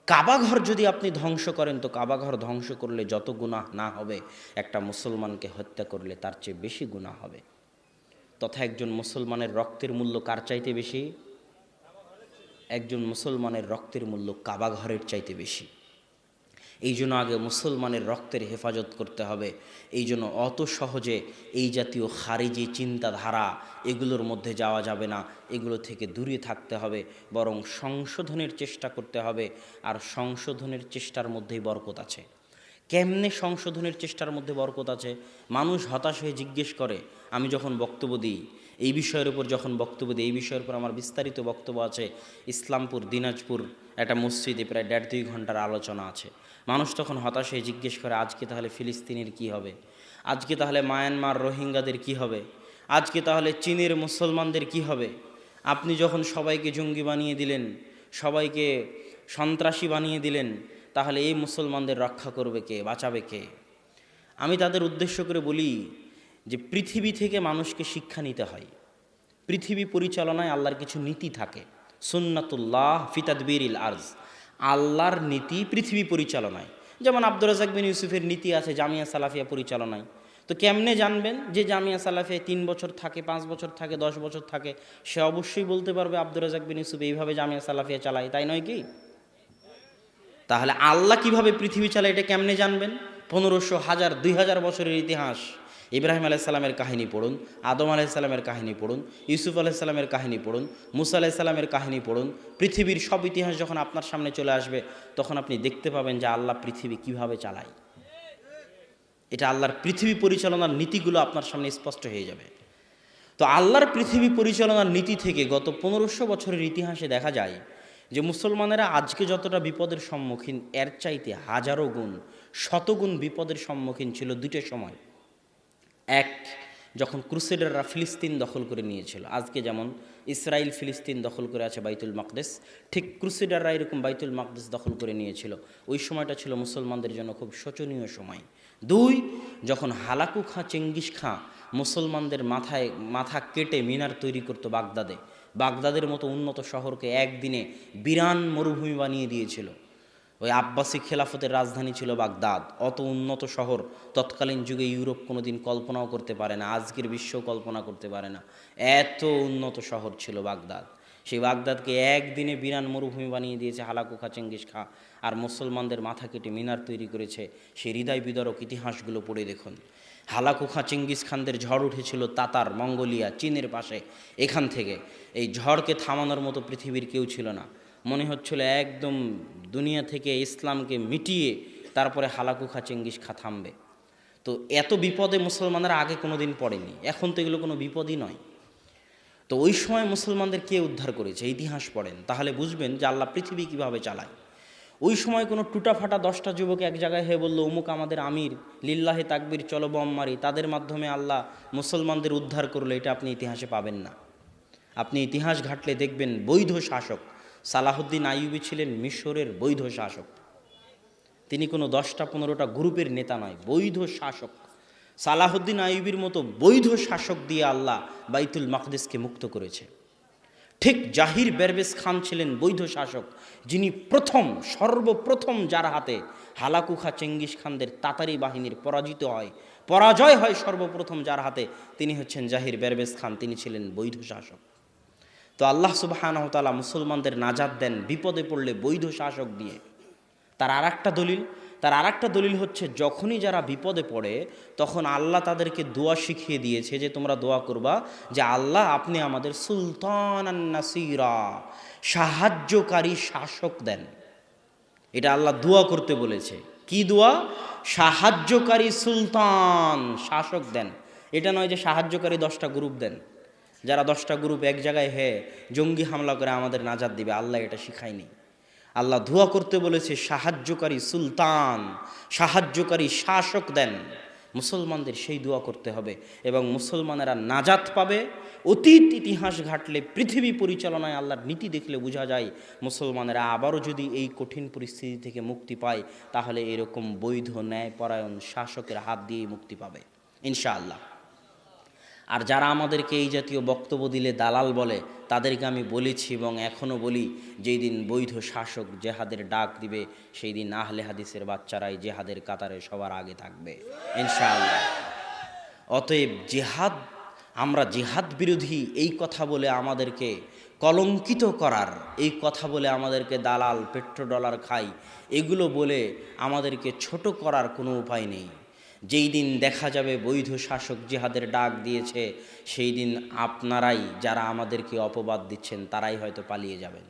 কাবাঘর যদি আপনি ধ্বংস করেন তো কাবাঘর ধ্বংস করলে যত গুনাহ না হবে একটা মুসলমানকে হত্যা করলে তার চেয়ে বেশি গুনাহ হবে। তথা একজন মুসলমানের রক্তের মূল্য কার চাইতে বেশি? একজন মুসলমানের রক্তের মূল্য কাবা ঘরের চাইতে বেশি। এই জন্য আগে মুসলমানের রক্তের হেফাজত করতে হবে। এই জন্য অত সহজে এই জাতীয় খারিজি চিন্তাধারা এগুলোর মধ্যে যাওয়া যাবে না, এগুলো থেকে দূরে থাকতে হবে, বরং সংশোধনের চেষ্টা করতে হবে। আর সংশোধনের চেষ্টার মধ্যেই বরকত আছে। কেমনে সংশোধনের চেষ্টার মধ্যে বরকত আছে? মানুষ হতাশ হয়ে জিজ্ঞেস করে, আমি যখন বক্তব্য দিই এই বিষয়ের উপর, যখন বক্তব্য দিই এই বিষয়ের উপর আমার বিস্তারিত বক্তব্য আছে, ইসলামপুর দিনাজপুর একটা মসজিদে প্রায় 1.5-2 ঘন্টার আলোচনা আছে। মানুষ তখন হতাশ হয়ে জিজ্ঞেস করে, আজকে তাহলে ফিলিস্তিনের কি হবে? আজকে তাহলে মায়ানমার রোহিঙ্গাদের কি হবে? আজকে তাহলে চীনের মুসলমানদের কি হবে? আপনি যখন সবাইকে জঙ্গি বানিয়ে দিলেন, সবাইকে সন্ত্রাসী বানিয়ে দিলেন, তাহলে এই মুসলমানদের রক্ষা করবে কে, বাঁচাবে কে? আমি তাদের উদ্দেশ্য করে বলি যে পৃথিবী থেকে মানুষকে শিক্ষা নিতে হয়। পৃথিবী পরিচালনায় আল্লাহর কিছু নীতি থাকে, সুন্নাতুল্লাহ ফি তাদবীরিল আরজ, আল্লাহর নীতি পৃথিবী পরিচালনায়। যেমন আব্দুর রাজ্জাক বিন ইউসুফের নীতি আছে জামিয়া সালাফিয়া পরিচালনায়। তো কেমনে জানবেন যে জামিয়া সালাফিয়া 3 বছর থাকে, 5 বছর থাকে, 10 বছর থাকে? সে অবশ্যই বলতে পারবে আব্দুর রাজ্জাক বিন ইউসুফ এইভাবে জামিয়া সালাফিয়া চালায়, তাই নয় কি? তাহলে আল্লাহ কিভাবে পৃথিবী চালায় এটা কেমনে জানবেন? 1500, 1000, 2000 বছরের ইতিহাস। ইব্রাহিম আলাইসাল্লামের কাহিনী পড়ুন, আদম আলাইসাল্লামের কাহিনী পড়ুন, ইউসুফ আলাইসাল্লামের কাহিনী পড়ুন, মুসা আলাইসাল্লামের কাহিনী পড়ুন। পৃথিবীর সব ইতিহাস যখন আপনার সামনে চলে আসবে, তখন আপনি দেখতে পাবেন যে আল্লাহ পৃথিবী কিভাবে চালায়। এটা আল্লাহর পৃথিবী পরিচালনার নীতিগুলো আপনার সামনে স্পষ্ট হয়ে যাবে। তো আল্লাহর পৃথিবী পরিচালনার নীতি থেকে গত 1500 বছরের ইতিহাসে দেখা যায় যে মুসলমানেরা আজকে যতটা বিপদের সম্মুখীন, এর চাইতে হাজারো গুণ, শতগুণ বিপদের সম্মুখীন ছিল দুটো সময়। এক, যখন ক্রুসেডাররা ফিলিস্তিন দখল করে নিয়েছিল। আজকে যেমন ইসরায়েল ফিলিস্তিন দখল করে আছে বাইতুল মাকদেস, ঠিক ক্রুসেডাররা এরকম বাইতুল মাকদেস দখল করে নিয়েছিল। ওই সময়টা ছিল মুসলমানদের জন্য খুব শোচনীয় সময়। 2, যখন হালাকু খাঁ চেঙ্গিস খাঁ মুসলমানদের মাথা কেটে মিনার তৈরি করতো বাগদাদে, বাগদাদের মতো উন্নত শহরকে একদিনে বিরান মরুভূমি বানিয়ে দিয়েছিল। ওই আব্বাসি খেলাফতের রাজধানী ছিল বাগদাদ। অত উন্নত শহর তৎকালীন যুগে ইউরোপ কোনোদিন কল্পনাও করতে পারে না, আজকের বিশ্ব কল্পনা করতে পারে না। এত উন্নত শহর ছিল বাগদাদ। সেই বাগদাদকে একদিনে বিরান মরুভূমি বানিয়ে দিয়েছে হালাকু খাঁ চেঙ্গিস খাঁ, আর মুসলমানদের মাথা কেটে মিনার তৈরি করেছে। সেই হৃদয় বিদারক ইতিহাসগুলো পড়ে দেখুন। হালাকু খাঁ চেঙ্গিস খানদের ঝড় উঠেছিল তাতার, মঙ্গোলিয়া, চীনের পাশে। এখান থেকে এই ঝড়কে থামানোর মতো পৃথিবীর কেউ ছিল না। মনে হচ্ছিল একদম দুনিয়া থেকে ইসলামকে মিটিয়ে তারপরে হালাকু খাঁ চেঙ্গিস খাঁ থামবে। তো এত বিপদে মুসলমানরা আগে কোনো দিন পড়েনি, এখন তো এগুলো কোনো বিপদই নয়। তো ওই সময় মুসলমানদের কে উদ্ধার করেছে ইতিহাস পড়েন, তাহলে বুঝবেন যে আল্লাহ পৃথিবী কিভাবে চালায়। ওই সময় কোনো টুটাফাটা 10টা যুবক এক জায়গায় হয়ে বললো অমুক আমাদের আমির, লিল্লাহে তাকবীর, চলো বম মারি, তাদের মাধ্যমে আল্লাহ মুসলমানদের উদ্ধার করলো, এটা আপনি ইতিহাসে পাবেন না। আপনি ইতিহাস ঘাটলে দেখবেন বৈধ শাসক সালাহুদ্দিন আইয়ুবী ছিলেন মিশরের বৈধ শাসক। তিনি কোনো 10টা 15টা গ্রুপের নেতা নয়, বৈধ শাসক। সালাহুদ্দিন আইয়ুবীর মতো বৈধ শাসক দিয়ে আল্লাহ বাইতুল মাকদেসকে মুক্ত করেছে। ঠিক জাহির বেরবেস খান ছিলেন বৈধ শাসক, যিনি সর্বপ্রথম যার হাতে হালাকু খাঁ চেঙ্গিস খানদের তাতারি বাহিনীর পরাজয় হয় সর্বপ্রথম যার হাতে, তিনি হচ্ছেন জাহির বেরবেস খান। তিনি ছিলেন বৈধ শাসক। তো আল্লাহ সুবহানাহু ওয়া তাআলা মুসলমানদের নাজাত দেন বিপদে পড়লে বৈধ শাসক দিয়ে। তার আরেকটা দলিল হচ্ছে, যখনই যারা বিপদে পড়ে তখন আল্লাহ তাদেরকে দোয়া শিখিয়ে দিয়েছে যে তোমরা দোয়া করবা যে আল্লাহ আপনি আমাদের সুলতানান নাসিরা, সাহায্যকারী শাসক দেন। এটা আল্লাহ দোয়া করতে বলেছে। কি দোয়া? সাহায্যকারী সুলতান শাসক দেন। এটা নয় যে সাহায্যকারী 10টা গ্রুপ দেন, যারা 10টা গ্রুপ এক জায়গায় জঙ্গি হামলা করে আমাদের নাজাত দিবে। আল্লাহ এটা শিখায়নি। আল্লাহ দোয়া করতে বলেছে সাহায্যকারী সুলতান, সাহায্যকারী শাসক দেন। মুসলমানদের সেই দোয়া করতে হবে এবং মুসলমানেরা নাজাত পাবে। অতীত ইতিহাস ঘাটলে, পৃথিবী পরিচালনায় আল্লাহর নীতি দেখলে বোঝা যায় মুসলমানেরা আবারও যদি এই কঠিন পরিস্থিতি থেকে মুক্তি পায়, তাহলে এরকম বৈধ ন্যায়পরায়ণ শাসকের হাত দিয়েই মুক্তি পাবে ইনশাআল্লাহ। আর যারা আমাদেরকে এই জাতীয় বক্তব্য দিলে দালাল বলে, তাদেরকে আমি বলেছি এবং এখনও বলি, যেই দিন বৈধ শাসক জেহাদের ডাক দিবে, সেই দিন আহলে হাদিসের বাচ্চারাই জেহাদের কাতারে সবার আগে থাকবে ইনশাআল্লাহ। অতএব জেহাদ আমরা জিহাদ বিরোধী এই কথা বলে আমাদেরকে কলঙ্কিত করার, এই কথা বলে আমাদেরকে দালাল পেট্রোডলার খাই, এগুলো বলে আমাদেরকে ছোট করার কোনো উপায় নেই। যেই দিন দেখা যাবে বৈধ শাসক জিহাদের ডাক দিয়েছে, সেই দিন আপনারাই যারা আমাদেরকে অপবাদ দিচ্ছেন তারাই হয়তো পালিয়ে যাবেন।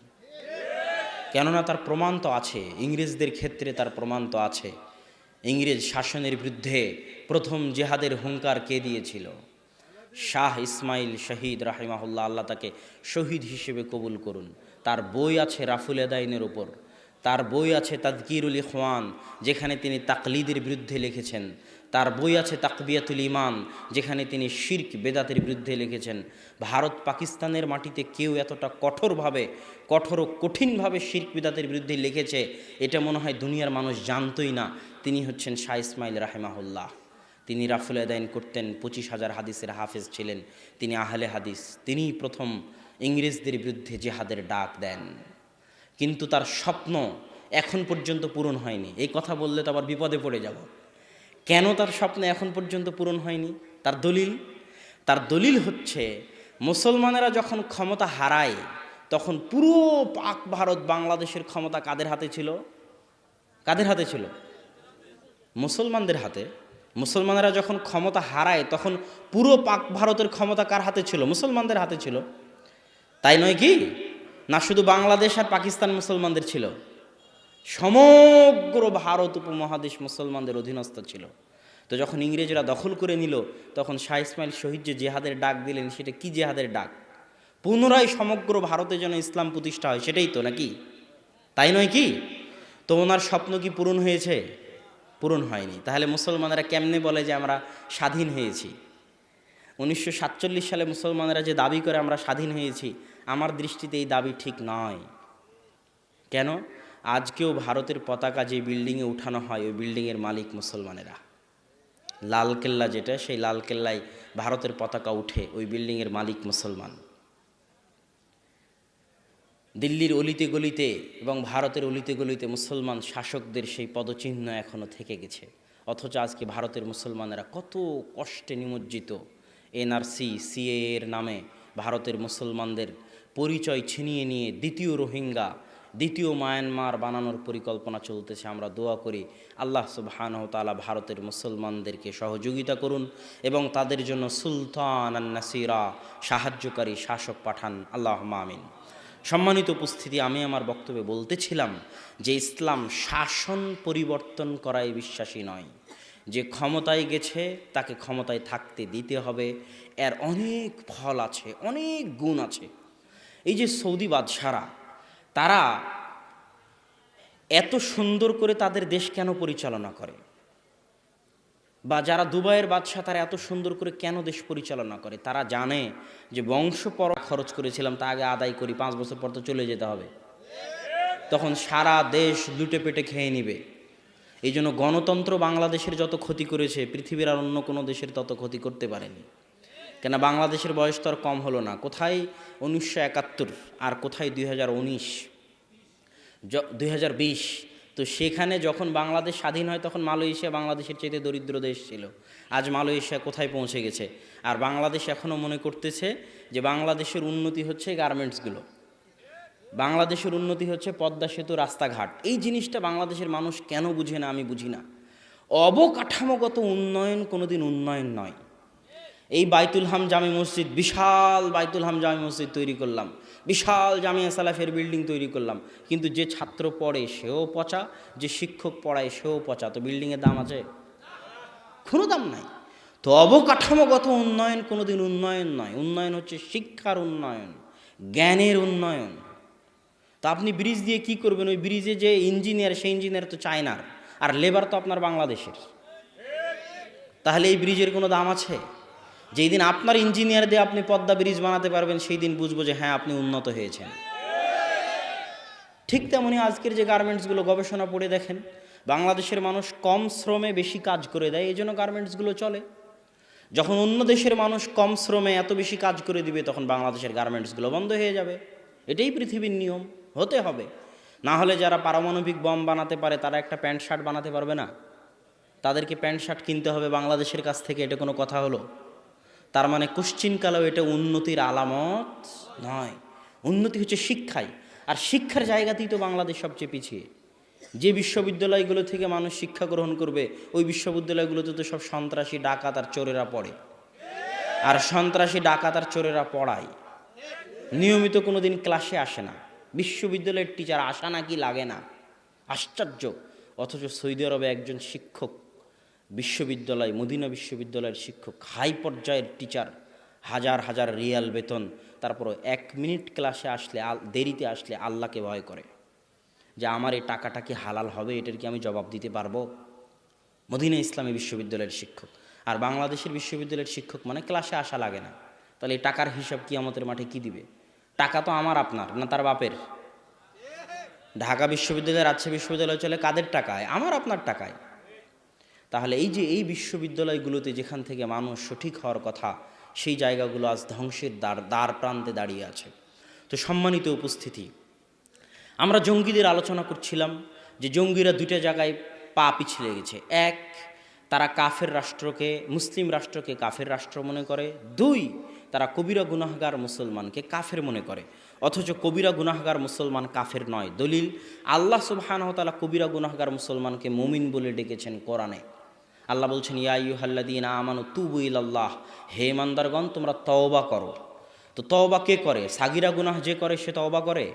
কেননা তার প্রমাণ তো আছে, ইংরেজদের ক্ষেত্রে তার প্রমাণ তো আছে। ইংরেজ শাসনের বিরুদ্ধে প্রথম জিহাদের হুঙ্কার কে দিয়েছিল? শাহ ইসমাইল শহীদ রাহিমাহুল্লাহ, আল্লাহ তাকে শহীদ হিসেবে কবুল করুন। তার বই আছে রাফুল এদাইনের ওপর, তার বই আছে তাদকিরুল ইখওয়ান, যেখানে তিনি তাকলিদের বিরুদ্ধে লিখেছেন। তার বই আছে তাকবিয়াতুল ইমান, যেখানে তিনি শিরক বেদাতের বিরুদ্ধে লিখেছেন। ভারত পাকিস্তানের মাটিতে কেউ এতটা কঠোর ও কঠিনভাবে শিরক বেদাতের বিরুদ্ধে লিখেছে, এটা মনে হয় দুনিয়ার মানুষ জানতই না। তিনি হচ্ছেন শাহ ইসমাইল রাহিমাহুল্লাহ। তিনি রাফুল আদাইন করতেন, 25,000 হাদিসের হাফেজ ছিলেন, তিনি আহলে হাদিস। তিনিই প্রথম ইংরেজদের বিরুদ্ধে জিহাদের ডাক দেন। কিন্তু তার স্বপ্ন এখন পর্যন্ত পূরণ হয়নি। এই কথা বললে তো আবার বিপদে পড়ে যাব। কেন তার স্বপ্ন এখন পর্যন্ত পূরণ হয়নি? তার দলিল হচ্ছে, মুসলমানেরা যখন ক্ষমতা হারায় তখন পুরো পাক ভারত বাংলাদেশের ক্ষমতা কাদের হাতে ছিল? মুসলমানদের হাতে। মুসলমানেরা যখন ক্ষমতা হারায় তখন পুরো পাক ভারতের ক্ষমতা কার হাতে ছিল? মুসলমানদের হাতে ছিল, তাই নয় কি? না শুধু বাংলাদেশ আর পাকিস্তান মুসলমানদের ছিল, সমগ্র ভারত উপমহাদেশ মুসলমানদের অধীনস্থ ছিল। তো যখন ইংরেজরা দখল করে নিল, তখন শাহ ইসমাইল শহীদ যে জেহাদের ডাক দিলেন, সেটা কি জেহাদের ডাক? পুনরায় সমগ্র ভারতে যেন ইসলাম প্রতিষ্ঠা হয়, সেটাই তো, নাকি? তাই নয় কি? তো ওনার স্বপ্ন কি পূরণ হয়েছে? পূরণ হয়নি। তাহলে মুসলমানেরা কেমনে বলে যে আমরা স্বাধীন হয়েছি? 1947 সালে মুসলমানেরা যে দাবি করে আমরা স্বাধীন হয়েছি, আমার দৃষ্টিতে এই দাবি ঠিক নয়। কেন? আজকেও ভারতের পতাকা যে বিল্ডিংয়ে উঠানো হয়, ওই বিল্ডিংয়ের মালিক মুসলমানেরা। লালকেল্লা যেটা, সেই লালকেল্লায় ভারতের পতাকা উঠে, ওই বিল্ডিংয়ের মালিক মুসলমান। দিল্লির অলিতে গলিতে এবং ভারতের অলিতে গলিতে মুসলমান শাসকদের সেই পদচিহ্ন এখনও থেকে গেছে। অথচ আজকে ভারতের মুসলমানেরা কত কষ্টে নিমজ্জিত। এনআরসি, সিএ এর নামে ভারতের মুসলমানদের পরিচয় ছিনিয়ে নিয়ে দ্বিতীয় রোহিঙ্গা, দ্বিতীয় মায়ানমার বানানোর পরিকল্পনা চলতেছে। আমরা দোয়া করি আল্লাহ সুবহানাহু ওয়া তাআলা ভারতের মুসলমানদেরকে সহযোগিতা করুন এবং তাদের জন্য সুলতান আন নাসিরা, সাহায্যকারী শাসক পাঠান। আল্লাহুম্মা আমিন। সম্মানিত উপস্থিতি, আমি আমার বক্তব্যে বলতেছিলাম যে ইসলাম শাসন পরিবর্তন করায় বিশ্বাসী নয়। যে ক্ষমতায় গেছে তাকে ক্ষমতায় থাকতে দিতে হবে। এর অনেক ফল আছে, অনেক গুণ আছে। এই যে সৌদি বাদশারা, তারা এত সুন্দর করে তাদের দেশ কেন পরিচালনা করে? বা যারা দুবাইয়ের বাদশা, তারা এত সুন্দর করে কেন দেশ পরিচালনা করে? তারা জানে যে বংশ পর খরচ করেছিলাম তা আগে আদায় করি, 5 বছর পর তো চলে যেতে হবে, তখন সারা দেশ লুটে পেটে খেয়ে নিবে। এই জন্য গণতন্ত্র বাংলাদেশের যত ক্ষতি করেছে, পৃথিবীর আর অন্য কোনো দেশের তত ক্ষতি করতে পারেনি। কেন? বাংলাদেশের বয়স তো আর কম হলো না। কোথায় 1971 আর কোথায় 2019, 2020। তো সেখানে যখন বাংলাদেশ স্বাধীন হয় তখন মালয়েশিয়া বাংলাদেশের চাইতে দরিদ্র দেশ ছিল। আজ মালয়েশিয়া কোথায় পৌঁছে গেছে? আর বাংলাদেশ এখনও মনে করতেছে যে বাংলাদেশের উন্নতি হচ্ছে গার্মেন্টসগুলো, বাংলাদেশের উন্নতি হচ্ছে পদ্মা সেতু, রাস্তাঘাট। এই জিনিসটা বাংলাদেশের মানুষ কেন বুঝে না আমি বুঝি না। অবকাঠামোগত উন্নয়ন কোনোদিন উন্নয়ন নয়। এই বাইতুল হাম জামে মসজিদ, বিশাল বাইতুল হাম জামে মসজিদ তৈরি করলাম, বিশাল জামিয়া সালাফের বিল্ডিং তৈরি করলাম, কিন্তু যে ছাত্র পড়ে সেও পচা, যে শিক্ষক পড়ায় সেও পচা। তো বিল্ডিংয়ের দাম আছে? কোনো দাম নাই। তো অবকাঠামোগত উন্নয়ন কোনোদিন উন্নয়ন নয়। উন্নয়ন হচ্ছে শিক্ষার উন্নয়ন, জ্ঞানের উন্নয়ন। তো আপনি ব্রিজ দিয়ে কি করবেন? ওই ব্রিজে যে ইঞ্জিনিয়ার, সেই ইঞ্জিনিয়ার তো চায়নার, আর লেবার তো আপনার বাংলাদেশের। তাহলে এই ব্রিজের কোনো দাম আছে? যেই দিন আপনার ইঞ্জিনিয়ার দিয়ে আপনি পদ্মা ব্রিজ বানাতে পারবেন, সেই দিন বুঝবো যে হ্যাঁ আপনি উন্নত হয়েছেন। ঠিক তেমনই আজকের যে গার্মেন্টসগুলো, গবেষণা পড়ে দেখেন, বাংলাদেশের মানুষ কম শ্রমে বেশি কাজ করে দেয়, এই জন্য গার্মেন্টসগুলো চলে। যখন অন্য দেশের মানুষ কম শ্রমে এত বেশি কাজ করে দিবে, তখন বাংলাদেশের গার্মেন্টসগুলো বন্ধ হয়ে যাবে। এটাই পৃথিবীর নিয়ম, হতে হবে। না হলে যারা পারমাণবিক বম বানাতে পারে তারা একটা প্যান্ট শার্ট বানাতে পারবে না? তাদেরকে প্যান্ট শার্ট কিনতে হবে বাংলাদেশের কাছ থেকে, এটা কোনো কথা হলো? তার মানে কোশ্চিনকালেও এটা উন্নতির আলামত নয়। উন্নতি হচ্ছে শিক্ষায়, আর শিক্ষার জায়গাতেই তো বাংলাদেশ সবচেয়ে পিছিয়ে। যে বিশ্ববিদ্যালয়গুলো থেকে মানুষ শিক্ষা গ্রহণ করবে, ওই বিশ্ববিদ্যালয়গুলোতে তো সব সন্ত্রাসী, ডাকাত আর চোরেরা পড়ে। আর সন্ত্রাসী, ডাকাত আর চোরেরা পড়ায়, নিয়মিত কোনো দিন ক্লাসে আসে না। বিশ্ববিদ্যালয়ের টিচার আসা নাকি লাগে না, আশ্চর্য। অথচ সৌদি আরবে একজন শিক্ষক, বিশ্ববিদ্যালয়, মদিনা বিশ্ববিদ্যালয়ের শিক্ষক, হাই পর্যায়ের টিচার, হাজার হাজার রিয়াল বেতন, তারপরও 1 মিনিট ক্লাসে আসলে, দেরিতে আসলে আল্লাহকে ভয় করে যে আমার এই টাকাটা কি হালাল হবে, এটার কি আমি জবাব দিতে পারবো। মদিনা ইসলামী বিশ্ববিদ্যালয়ের শিক্ষক। আর বাংলাদেশের বিশ্ববিদ্যালয়ের শিক্ষক মানে ক্লাসে আসা লাগে না। তাহলে এই টাকার হিসাব কিয়ামতের মাঠে কি দিবে? টাকা তো আমার আপনার না, তার বাপের। ঢাকা বিশ্ববিদ্যালয়, রাজশাহী বিশ্ববিদ্যালয় চলে কাদের টাকায়? আমার আপনার টাকায়। তাহলে এই যে এই বিশ্ববিদ্যালয়গুলোতে যেখান থেকে মানুষ সঠিক হওয়ার কথা, সেই জায়গাগুলো আজ ধ্বংসের দ্বার প্রান্তে দাঁড়িয়ে আছে। তো সম্মানিত উপস্থিতি, আমরা জঙ্গিদের আলোচনা করছিলাম যে জঙ্গিরা 2টা জায়গায় পা পিছলে গেছে। 1, তারা কাফের রাষ্ট্রকে, মুসলিম রাষ্ট্রকে কাফের রাষ্ট্র মনে করে। 2, তারা কবিরা গুনাহগার মুসলমানকে কাফের মনে করে। অথচ কবিরা গুনাহগার মুসলমান কাফের নয়। দলিল, আল্লাহ সুবহানাহু ওয়া তাআলা কবিরা গুনাহগার মুসলমানকে মুমিন বলে ডেকেছেন কোরআনে। আল্লাহ বলছেন, ইয়া আইয়ুহাল্লাযীনা আমানু তুবু ইলাল্লাহ, হে ইমানদারগণ তোমরা তওবা করো। তো তওবা কে করে? সাগিরা গুনাহ যে করে সে তওবা করে?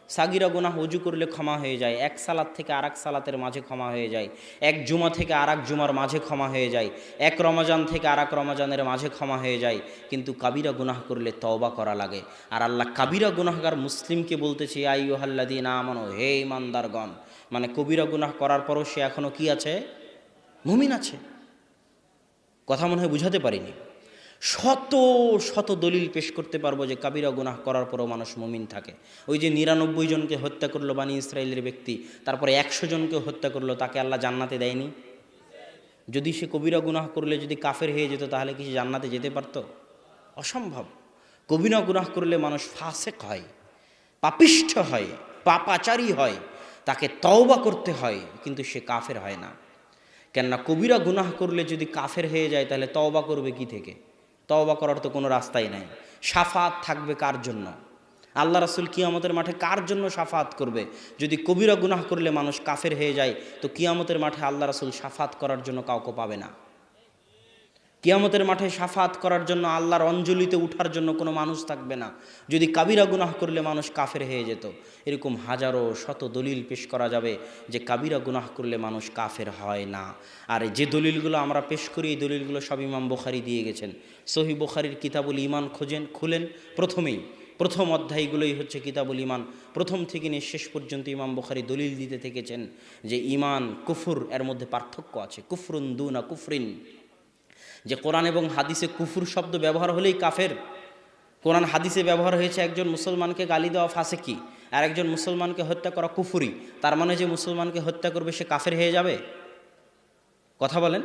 সাগিরা গুনাহ ওযু করলে ক্ষমা হয়ে যায়, 1 সালাত থেকে আরেক সালাতের মাঝে ক্ষমা হয়ে যায়, 1 জুমা থেকে আরেক জুমার মাঝে ক্ষমা হয়ে যায়, 1 রমজান থেকে আরেক রমজানের মাঝে ক্ষমা হয়ে যায়। কিন্তু কাবিরা গুনাহ করলে তওবা করা লাগে। আর আল্লাহ কাবিরা গুনাহগার মুসলিমকে বলতেছে, ইয়া আইয়ুহাল্লাযীনা আমানু, হে ইমানদারগণ। মানে কবিরা গুনাহ করার পরও সে এখনো কি আছে? মুমিন আছে। কথা মনে হয় বুঝাতে পারিনি। শত শত দলিল পেশ করতে পারবো যে কাবিরা গুনাহ করার পরও মানুষ মুমিন থাকে। ওই যে 99 জনকে হত্যা করলো বানি ইসরায়েলের ব্যক্তি, তারপরে 100 জনকে হত্যা করলো, তাকে আল্লাহ জান্নাতে দেয়নি? যদি সে কবিরা গুনাহ করলে যদি কাফের হয়ে যেত, তাহলে কি সে জান্নাতে যেতে পারত? অসম্ভব। কবিরা গুনাহ করলে মানুষ ফাসেক হয়, পাপিষ্ঠ হয়, পাপাচারী হয়, তাকে তওবা করতে হয়, কিন্তু সে কাফের হয় না। কেননা কবিরা গুনাহ করলে যদি কাফের হয়ে যায়, তাহলে তওবা করবে কি থেকে? তওবা করার তো কোনো রাস্তাই নাই। শাফাত থাকবে কার জন্য? আল্লাহ রাসূল কিয়ামতের মাঠে কার জন্য শাফাত করবে? যদি কবিরা গুনাহ করলে মানুষ কাফের হয়ে যায়, তো কিয়ামতের মাঠে আল্লাহ রাসূল শাফাত করার জন্য কাউকে পাবে না। কিয়ামতের মাঠে শাফাত করার জন্য, আল্লাহর অঞ্জলিতে উঠার জন্য কোনো মানুষ থাকবে না। যদি কাবিরা গুনাহ করলে মানুষ কাফের হয়ে যেত। এরকম হাজারো শত দলিল পেশ করা যাবে যে কাবিরা গুনাহ করলে মানুষ কাফের হয় না। আর যে দলিলগুলো আমরা পেশ করি, এই দলিলগুলো সব ইমাম বুখারী দিয়ে গেছেন। সহিহ বুখারীর কিতাবুল ঈমান খুলেন, প্রথম অধ্যায়গুলোই হচ্ছে কিতাবুল ঈমান। প্রথম থেকে নিয়ে শেষ পর্যন্ত ইমাম বুখারী দলিল দিতে থেকেছেন যে ঈমান কুফর, এর মধ্যে পার্থক্য আছে। কুফরুন দুনা কুফরিন, যে কোরআন এবং হাদিসে কুফুর শব্দ ব্যবহার হলেই কাফের। কোরআন হাদিসে ব্যবহার হয়েছে একজন মুসলমানকে গালি দেওয়া ফাসেকি, আর একজন মুসলমানকে হত্যা করা কুফুরি। তার মানে যে মুসলমানকে হত্যা করবে সে কাফের হয়ে যাবে? কথা বলেন।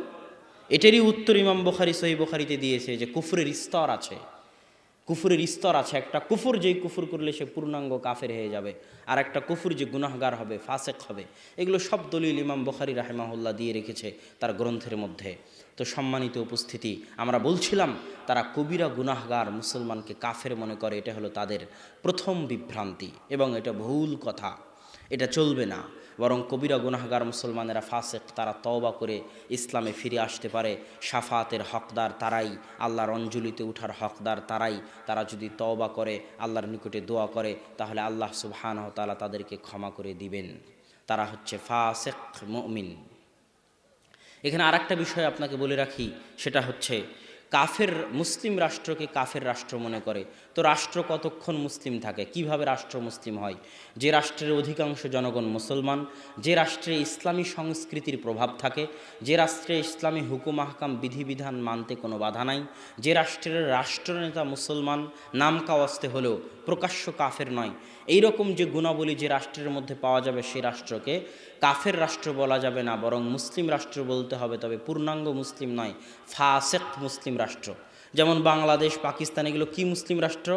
এটারই উত্তর ইমাম বুখারী সহিহ বুখারীতে দিয়েছে যে কুফরের স্তর আছে। কুফরের স্তর আছে। একটা কুফর, যেই কুফর করলে সে পূর্ণাঙ্গ কাফের হয়ে যাবে, আর একটা কুফর যে গুনাহগার হবে, ফাসেক হবে। এগুলো সব দলিল ইমাম বুখারী রাহিমাহুল্লাহ দিয়ে রেখেছে তার গ্রন্থের মধ্যে। তো সম্মানিত উপস্থিতি, আমরা বলছিলাম তারা কবিরা গুনাহগার মুসলমানকে কাফের মনে করে। এটা হলো তাদের প্রথম বিভ্রান্তি, এবং এটা ভুল কথা, এটা চলবে না। বরং কবিরা গুনাহগার মুসলমানেরা ফাসেক, তারা তওবা করে ইসলামে ফিরে আসতে পারে। শাফাতের হকদার তারাই, আল্লাহর অঞ্জলিতে উঠার হকদার তারাই। তারা যদি তওবা করে, আল্লাহর নিকটে দোয়া করে, তাহলে আল্লাহ সুবহানাহু ওয়া তাআলা তাদেরকে ক্ষমা করে দিবেন। তারা হচ্ছে ফাসেক মুমিন। এখানে আরেকটা বিষয় আপনাকে বলে রাখি, সেটা হচ্ছে কাফের মুসলিম রাষ্ট্রকে কাফের রাষ্ট্র মনে করে। তো রাষ্ট্র কতক্ষণ মুসলিম থাকে? কিভাবে রাষ্ট্র মুসলিম হয়? যে রাষ্ট্রের অধিকাংশ জনগণ মুসলমান, যে রাষ্ট্রে ইসলামী সংস্কৃতির প্রভাব থাকে, যে রাষ্ট্রে ইসলামী হুকুম আহকাম বিধিবিধান মানতে কোনো বাধা নাই, যে রাষ্ট্রের রাষ্ট্রনেতা মুসলমান, নাম কাওয়াস্তে হলেও প্রকাশ্য কাফের নয়, এই রকম যে গুণাবলী যে রাষ্ট্রের মধ্যে পাওয়া যাবে, সেই রাষ্ট্রকে কাফের রাষ্ট্র বলা যাবে না, বরং মুসলিম রাষ্ট্র বলতে হবে। তবে পূর্ণাঙ্গ মুসলিম নয়, ফাসেক মুসলিম রাষ্ট্র। যেমন বাংলাদেশ, পাকিস্তান, এগুলো কি মুসলিম রাষ্ট্র?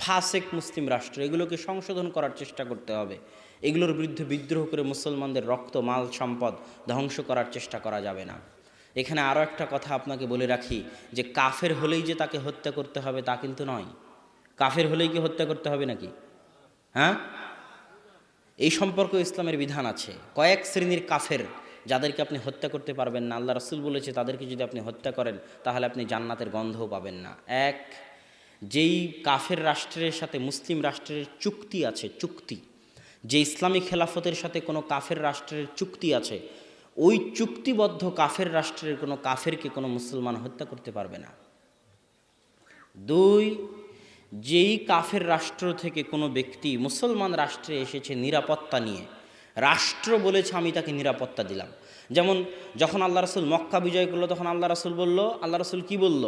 ফাসেক মুসলিম রাষ্ট্র। এগুলোকে সংশোধন করার চেষ্টা করতে হবে। এগুলোর বিরুদ্ধে বিদ্রোহ করে মুসলমানদের রক্ত, মাল, সম্পদ ধ্বংস করার চেষ্টা করা যাবে না। এখানে আরও একটা কথা আপনাকে বলে রাখি যে কাফের হলেই যে তাকে হত্যা করতে হবে তা কিন্তু নয়। কাফের হলেই কি হত্যা করতে হবে নাকি? হ্যাঁ, এই সম্পর্কে ইসলামের বিধান আছে। কয়েক শ্রেণীর কাফের যাদেরকে আপনি হত্যা করতে পারবেন না, আল্লাহ রাসূল বলেছে তাদেরকে যদি আপনি হত্যা করেন তাহলে আপনি জান্নাতের গন্ধও পাবেন না। এক, যেই কাফের রাষ্ট্রের সাথে মুসলিম রাষ্ট্রের চুক্তি আছে, চুক্তি, যে ইসলামী খেলাফতের সাথে কোনো কাফের রাষ্ট্রের চুক্তি আছে, ওই চুক্তিবদ্ধ কাফের রাষ্ট্রের কোনো কাফেরকে কোনো মুসলমান হত্যা করতে পারবে না। দুই, যেই কাফের রাষ্ট্র থেকে কোনো ব্যক্তি মুসলমান রাষ্ট্রে এসেছে নিরাপত্তা নিয়ে, রাষ্ট্র বলেছে আমি তাকে নিরাপত্তা দিলাম। যেমন যখন আল্লাহ রাসূল মক্কা বিজয় করলো তখন আল্লাহ রাসূল বলল, আল্লাহ রাসূল কি বলল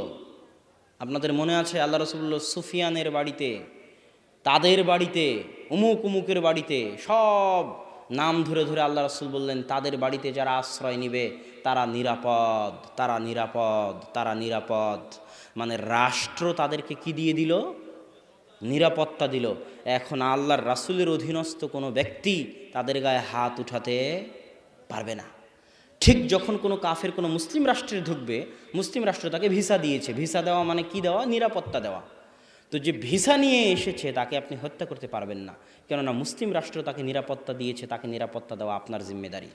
আপনাদের মনে আছে? আল্লাহ রাসূল বলল সুফিয়ানের বাড়িতে, তাদের বাড়িতে, উমুক উমুকের বাড়িতে, সব নাম ধরে ধরে আল্লাহ রাসূল বললেন তাদের বাড়িতে যারা আশ্রয় নিবে তারা নিরাপদ, তারা নিরাপদ, তারা নিরাপদ। মানে রাষ্ট্র তাদেরকে কি দিয়ে দিল? নিরাপত্তা দিল। এখন আল্লাহর রাসূলের অধীনস্থ কোনো ব্যক্তি তাদের গায়ে হাত উঠাতে পারবে না। ঠিক যখন কোনো কাফের কোনো মুসলিম রাষ্ট্রে ঢুকবে, মুসলিম রাষ্ট্র তাকে ভিসা দিয়েছে, ভিসা দেওয়া মানে কি দেওয়া? নিরাপত্তা দেওয়া। তো যে ভিসা নিয়ে এসেছে তাকে আপনি হত্যা করতে পারবেন না, কেননা মুসলিম রাষ্ট্র তাকে নিরাপত্তা দিয়েছে, তাকে নিরাপত্তা দেওয়া আপনার জিম্মেদারি।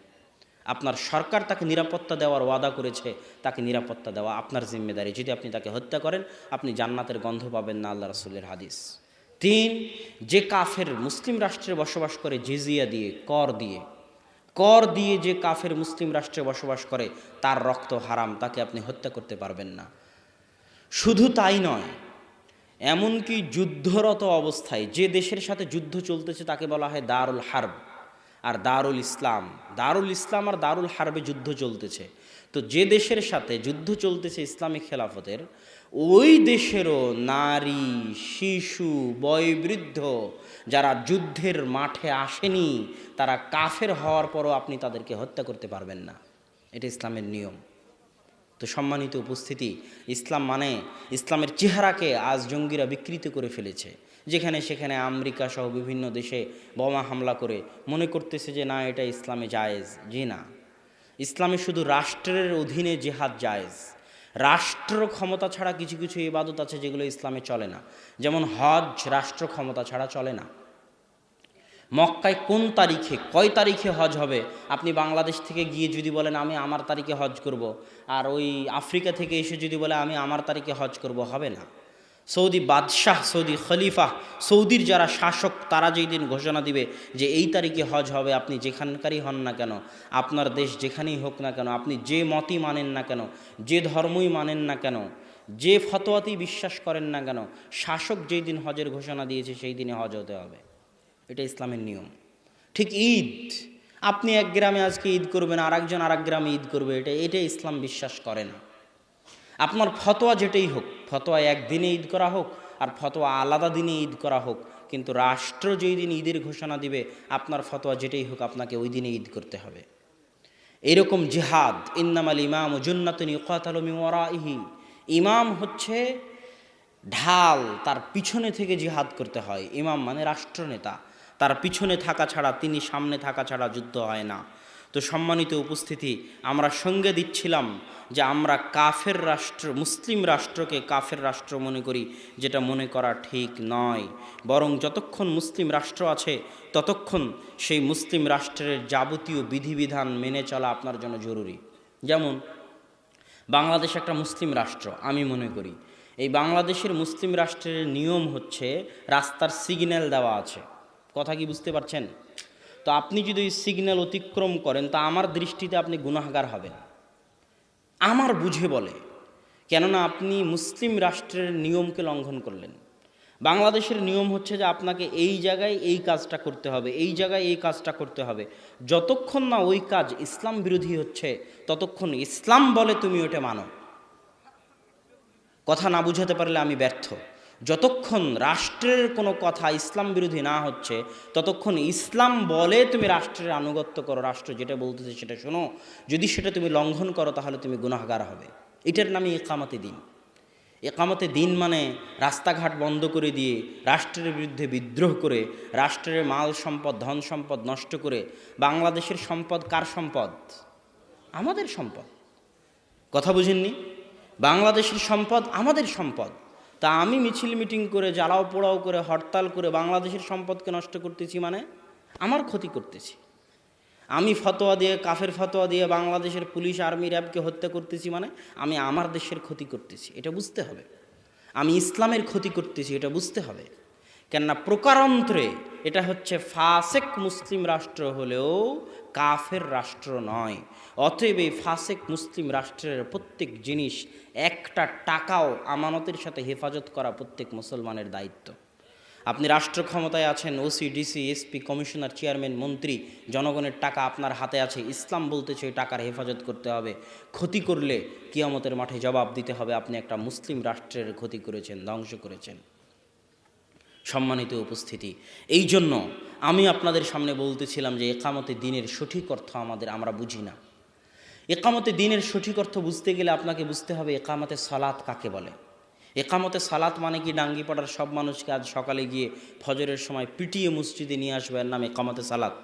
আপনার সরকার তাকে নিরাপত্তা দেওয়ার ওয়াদা করেছে, তাকে নিরাপত্তা দেওয়া আপনার জিম্মেদারি। যদি আপনি তাকে হত্যা করেন আপনি জান্নাতের গন্ধ পাবেন না, আল্লাহ রাসূলের হাদিস। তিন, যে কাফের মুসলিম রাষ্ট্রে বসবাস করে জিজিয়া দিয়ে, কর দিয়ে যে কাফের মুসলিম রাষ্ট্রে বসবাস করে তার রক্ত হারাম, তাকে আপনি হত্যা করতে পারবেন না। শুধু তাই নয়, এমনকি যুদ্ধরত অবস্থায় যে দেশের সাথে যুদ্ধ চলতেছে তাকে বলা হয় দারুল হারব আর দারুল ইসলাম। দারুল ইসলাম আর দারুল হারবে যুদ্ধ চলতেছে। তো যে দেশের সাথে যুদ্ধ চলতেছে ইসলামিক খেলাফতের, ওই দেশেরও নারী, শিশু, বয়োবৃদ্ধ যারা যুদ্ধের মাঠে আসেনি তারা কাফের হওয়ার পরও আপনি তাদেরকে হত্যা করতে পারবেন না। এটা ইসলামের নিয়ম। তো সম্মানিত উপস্থিতি, ইসলাম মানে, ইসলামের চেহারাকে আজ জঙ্গিরা বিকৃত করে ফেলেছে। যেখানে সেখানে আমেরিকা সহ বিভিন্ন দেশে বোমা হামলা করে মনে করতেছে যে না এটা ইসলামে জায়েজ। জি না, ইসলামে শুধু রাষ্ট্রের অধীনে জিহাদ জায়েজ। রাষ্ট্র ক্ষমতা ছাড়া কিছু কিছু ইবাদত আছে যেগুলো ইসলামে চলে না। যেমন হজ রাষ্ট্র ক্ষমতা ছাড়া চলে না। মক্কায় কোন তারিখে, কয় তারিখে হজ হবে, আপনি বাংলাদেশ থেকে গিয়ে যদি বলেন আমি আমার তারিখে হজ করব, আর ওই আফ্রিকা থেকে এসে যদি বলে আমি আমার তারিখে হজ করব, হবে না। সৌদি বাদশাহ, সৌদি খলিফা, সৌদির যারা শাসক তারা যেই দিন ঘোষণা দিবে যে এই তারিখে হজ হবে, আপনি যেখানকারই হন না কেন, আপনার দেশ যেখানেই হোক না কেন, আপনি যে মতই মানেন না কেন, যে ধর্মই মানেন না কেন, যে ফতোয়াতেই বিশ্বাস করেন না কেন, শাসক যেই দিন হজের ঘোষণা দিয়েছে সেই দিনে হজ হতে হবে। এটা ইসলামের নিয়ম। ঠিক ঈদ, আপনি এক গ্রামে আজকে ঈদ করবেন, আর একজন আর এক গ্রামে ঈদ করবে, এটা ইসলাম বিশ্বাস করে না। আপনার ফতোয়া যেটাই হোক, ফতোয়া একদিনে ঈদ করা হোক আর ফতোয়া আলাদা দিনে ঈদ করা হোক, কিন্তু রাষ্ট্র যেই দিন ঈদের ঘোষণা দিবে আপনার ফতোয়া যেটাই হোক আপনাকে ওই দিনে ঈদ করতে হবে। এরকম জিহাদ, ইন্নামাল ইমাম জুন্নাতুন ইউকাতালু মিন ওয়ারাইহি, ইমাম হচ্ছে ঢাল, তার পিছনে থেকে জিহাদ করতে হয়। ইমাম মানে রাষ্ট্রনেতা, তার পিছনে থাকা ছাড়া, তিনি সামনে থাকা ছাড়া যুদ্ধ হয় না। তো সম্মানিত উপস্থিতি, আমরা সঙ্গে দিচ্ছিলাম যে আমরা কাফের রাষ্ট্র, মুসলিম রাষ্ট্রকে কাফের রাষ্ট্র মনে করি, যেটা মনে করা ঠিক নয়। বরং যতক্ষণ মুসলিম রাষ্ট্র আছে ততক্ষণ সেই মুসলিম রাষ্ট্রের যাবতীয় বিধিবিধান মেনে চলা আপনার জন্য জরুরি। যেমন বাংলাদেশ একটা মুসলিম রাষ্ট্র, আমি মনে করি এই বাংলাদেশের মুসলিম রাষ্ট্রের নিয়ম হচ্ছে রাস্তার সিগন্যাল দেওয়া আছে। কথা কি বুঝতে পারছেন? তো আপনি যদি ওই সিগন্যাল অতিক্রম করেন তা আমার দৃষ্টিতে আপনি গুনাহগার হবেন, আমার বুঝে বলে, কেননা আপনি মুসলিম রাষ্ট্রের নিয়মকে লঙ্ঘন করলেন। বাংলাদেশের নিয়ম হচ্ছে যে আপনাকে এই জায়গায় এই কাজটা করতে হবে, এই জায়গায় এই কাজটা করতে হবে। যতক্ষণ না ওই কাজ ইসলাম বিরোধী হচ্ছে ততক্ষণ ইসলাম বলে তুমি ওটা মানো। কথা না বুঝাতে পারলে আমি ব্যর্থ। যতক্ষণ রাষ্ট্রের কোনো কথা ইসলাম বিরোধী না হচ্ছে ততক্ষণ ইসলাম বলে তুমি রাষ্ট্রের আনুগত্য করো, রাষ্ট্র যেটা বলতেছে সেটা শোনো। যদি সেটা তুমি লঙ্ঘন করো তাহলে তুমি গুনাহগার হবে। এটার নামই ইকামতে দিন। ইকামতে দিন মানে রাস্তাঘাট বন্ধ করে দিয়ে, রাষ্ট্রের বিরুদ্ধে বিদ্রোহ করে, রাষ্ট্রের মাল সম্পদ, ধন সম্পদ নষ্ট করে। বাংলাদেশের সম্পদ কার সম্পদ? আমাদের সম্পদ। কথা বুঝেননি? বাংলাদেশের সম্পদ আমাদের সম্পদ, তা আমি মিছিল মিটিং করে জ্বালাও পোড়াও করে হরতাল করে বাংলাদেশের সম্পদকে নষ্ট করতেছি, মানে আমার ক্ষতি করতেছি। আমি ফতোয়া দিয়ে, কাফের ফতোয়া দিয়ে বাংলাদেশের পুলিশ আর্মি র্যাবকে হত্যা করতেছি, মানে আমি আমার দেশের ক্ষতি করতেছি, এটা বুঝতে হবে। আমি ইসলামের ক্ষতি করতেছি, এটা বুঝতে হবে। কেননা প্রকারান্তরে এটা হচ্ছে ফাসেক মুসলিম রাষ্ট্র হলেও কাফের রাষ্ট্র নয়। অতএব এই ফাসেক মুসলিম রাষ্ট্রের প্রত্যেক জিনিস, একটা টাকাও আমানতের সাথে হেফাজত করা প্রত্যেক মুসলমানের দায়িত্ব। আপনি রাষ্ট্র ক্ষমতায় আছেন, OC, DC, SP, commissioner, chairman, মন্ত্রী, জনগণের টাকা আপনার হাতে আছে। ইসলাম বলতেছে এই টাকার হেফাজত করতে হবে। ক্ষতি করলে কিয়ামতের মাঠে জবাব দিতে হবে, আপনি একটা মুসলিম রাষ্ট্রের ক্ষতি করেছেন, ধ্বংস করেছেন। সম্মানিত উপস্থিতি, এই জন্য আমি আপনাদের সামনে বলতেছিলাম যে একামতে দিনের সঠিক অর্থ আমরা বুঝি না। একামতে দিনের সঠিক অর্থ বুঝতে গেলে আপনাকে বুঝতে হবে একামতে সালাত কাকে বলে। একামতে সালাত মানে কি ডাঙ্গিপাড়ার সব মানুষকে আজ সকালে গিয়ে ফজরের সময় পিটিয়ে মসজিদে নিয়ে আসবে, এর নাম একামতে সালাত।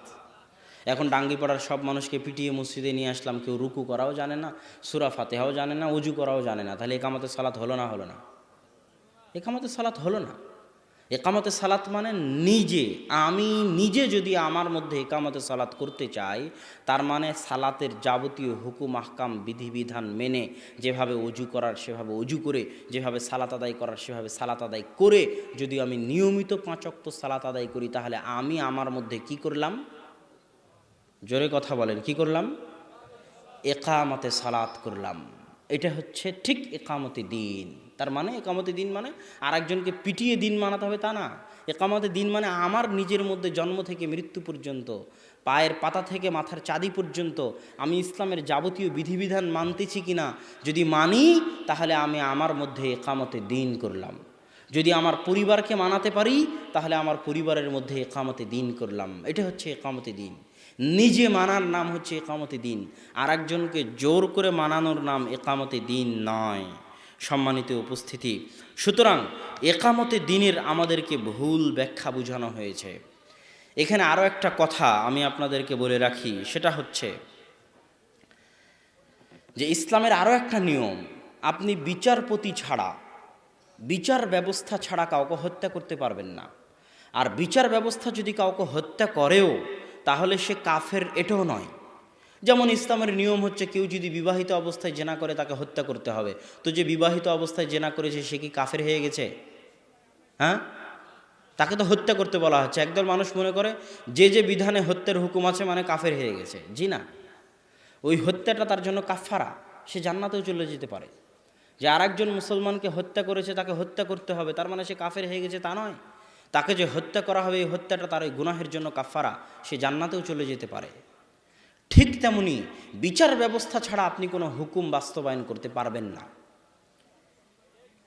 এখন ডাঙ্গিপাড়ার সব মানুষকে পিটিয়ে মসজিদে নিয়ে আসলাম, কেউ রুকু করাও জানে না, সূরা ফাতিহাও জানে না, ওযু করাও জানে না, তাহলে একামতে সালাত হলো না? হলো না। একামতে সালাত হলো না। একামতে সালাত মানে আমি নিজে যদি আমার মধ্যে একামতে সালাত করতে চাই, তার মানে সালাতের যাবতীয় হুকুম আহকাম বিধিবিধান মেনে, যেভাবে ওযু করার সেভাবে ওযু করে, যেভাবে সালাত আদায় করার সেভাবে সালাত আদায় করে যদি আমি নিয়মিত 5 ওয়াক্ত সালাত আদায় করি, তাহলে আমি আমার মধ্যে কি করলাম? জোরে কথা বলেন, কি করলাম? একামতে সালাত করলাম। এটা হচ্ছে ঠিক একামতে দিন। তার মানে একামতে দিন মানে আরেকজনকে পিটিয়ে দিন মানাতে হবে তা না। একামতে দিন মানে আমার নিজের মধ্যে জন্ম থেকে মৃত্যু পর্যন্ত, পায়ের পাতা থেকে মাথার চাঁদি পর্যন্ত আমি ইসলামের যাবতীয় বিধিবিধান মানতেছি কিনা, যদি মানি তাহলে আমি আমার মধ্যে একামতে দিন করলাম। যদি আমার পরিবারকে মানাতে পারি তাহলে আমার পরিবারের মধ্যে একামতে দিন করলাম। এটা হচ্ছে একামতে দিন। নিজে মানার নাম হচ্ছে একামতে দিন, আর একজনকে জোর করে মানানোর নাম একামতে দিন নয়। সম্মানিত উপস্থিতি, সুতরাং একামতে দিনের আমাদেরকে ভুল ব্যাখ্যা বোঝানো হয়েছে। এখানে আরও একটা কথা আমি আপনাদেরকে বলে রাখি, সেটা হচ্ছে যে ইসলামের আরও একটা নিয়ম, আপনি বিচারপতি ছাড়া, বিচার ব্যবস্থা ছাড়া কাউকে হত্যা করতে পারবেন না। আর বিচার ব্যবস্থা যদি কাউকে হত্যা করেও তাহলে সে কাফের, এটাও নয়। যেমন ইসলামের নিয়ম হচ্ছে কেউ যদি বিবাহিত অবস্থায় জেনা করে তাকে হত্যা করতে হবে, তো যে বিবাহিত অবস্থায় জেনা করেছে সে কি কাফের হয়ে গেছে? হ্যাঁ, তাকে তো হত্যা করতে বলা হচ্ছে। একদল মানুষ মনে করে যে যে বিধানে হত্যার হুকুম আছে মানে কাফের হয়ে গেছে। জি না, ওই হত্যাটা তার জন্য কাফারা, সে জান্নাতেও চলে যেতে পারে। যে আরেকজন মুসলমানকে হত্যা করেছে তাকে হত্যা করতে হবে তার মানে সে কাফের হয়ে গেছে তা নয়। তাকে যে হত্যা করা হবে এই হত্যাটা তার ওই গুনাহের জন্য কাফারা, সে জান্নাতেও চলে যেতে পারে। ঠিক তেমনি বিচার ব্যবস্থা ছাড়া আপনি কোনো হুকুম বাস্তবায়ন করতে পারবেন না।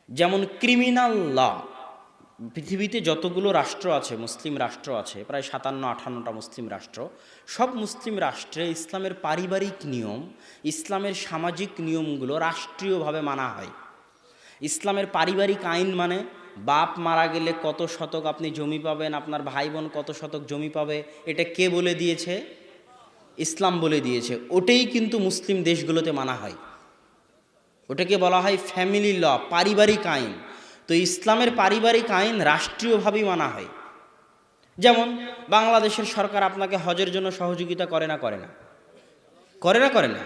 যেমন ক্রিমিনাল ল, পৃথিবীতে যতগুলো রাষ্ট্র আছে, মুসলিম রাষ্ট্র আছে, প্রায় 57-58টা মুসলিম রাষ্ট্র, সব মুসলিম রাষ্ট্রে ইসলামের পারিবারিক নিয়ম, ইসলামের সামাজিক নিয়মগুলো রাষ্ট্রীয়ভাবে মানা হয়। ইসলামের পারিবারিক আইন মানে বাপ মারা গেলে কত শতক আপনি জমি পাবেন, আপনার ভাই বোন কত শতক জমি পাবে, এটা কে বলে দিয়েছে? ইসলাম বলে দিয়েছে। ওটাই কিন্তু মুসলিম দেশগুলোতে মানা হয়, ওটাকে বলা হয় ফ্যামিলি ল, পারিবারিক আইন। তো ইসলামের পারিবারিক আইন রাষ্ট্রীয়ভাবেই মানা হয়। যেমন বাংলাদেশের সরকার আপনাকে হজের জন্য সহযোগিতা করে না? করে না? করে না? করে না?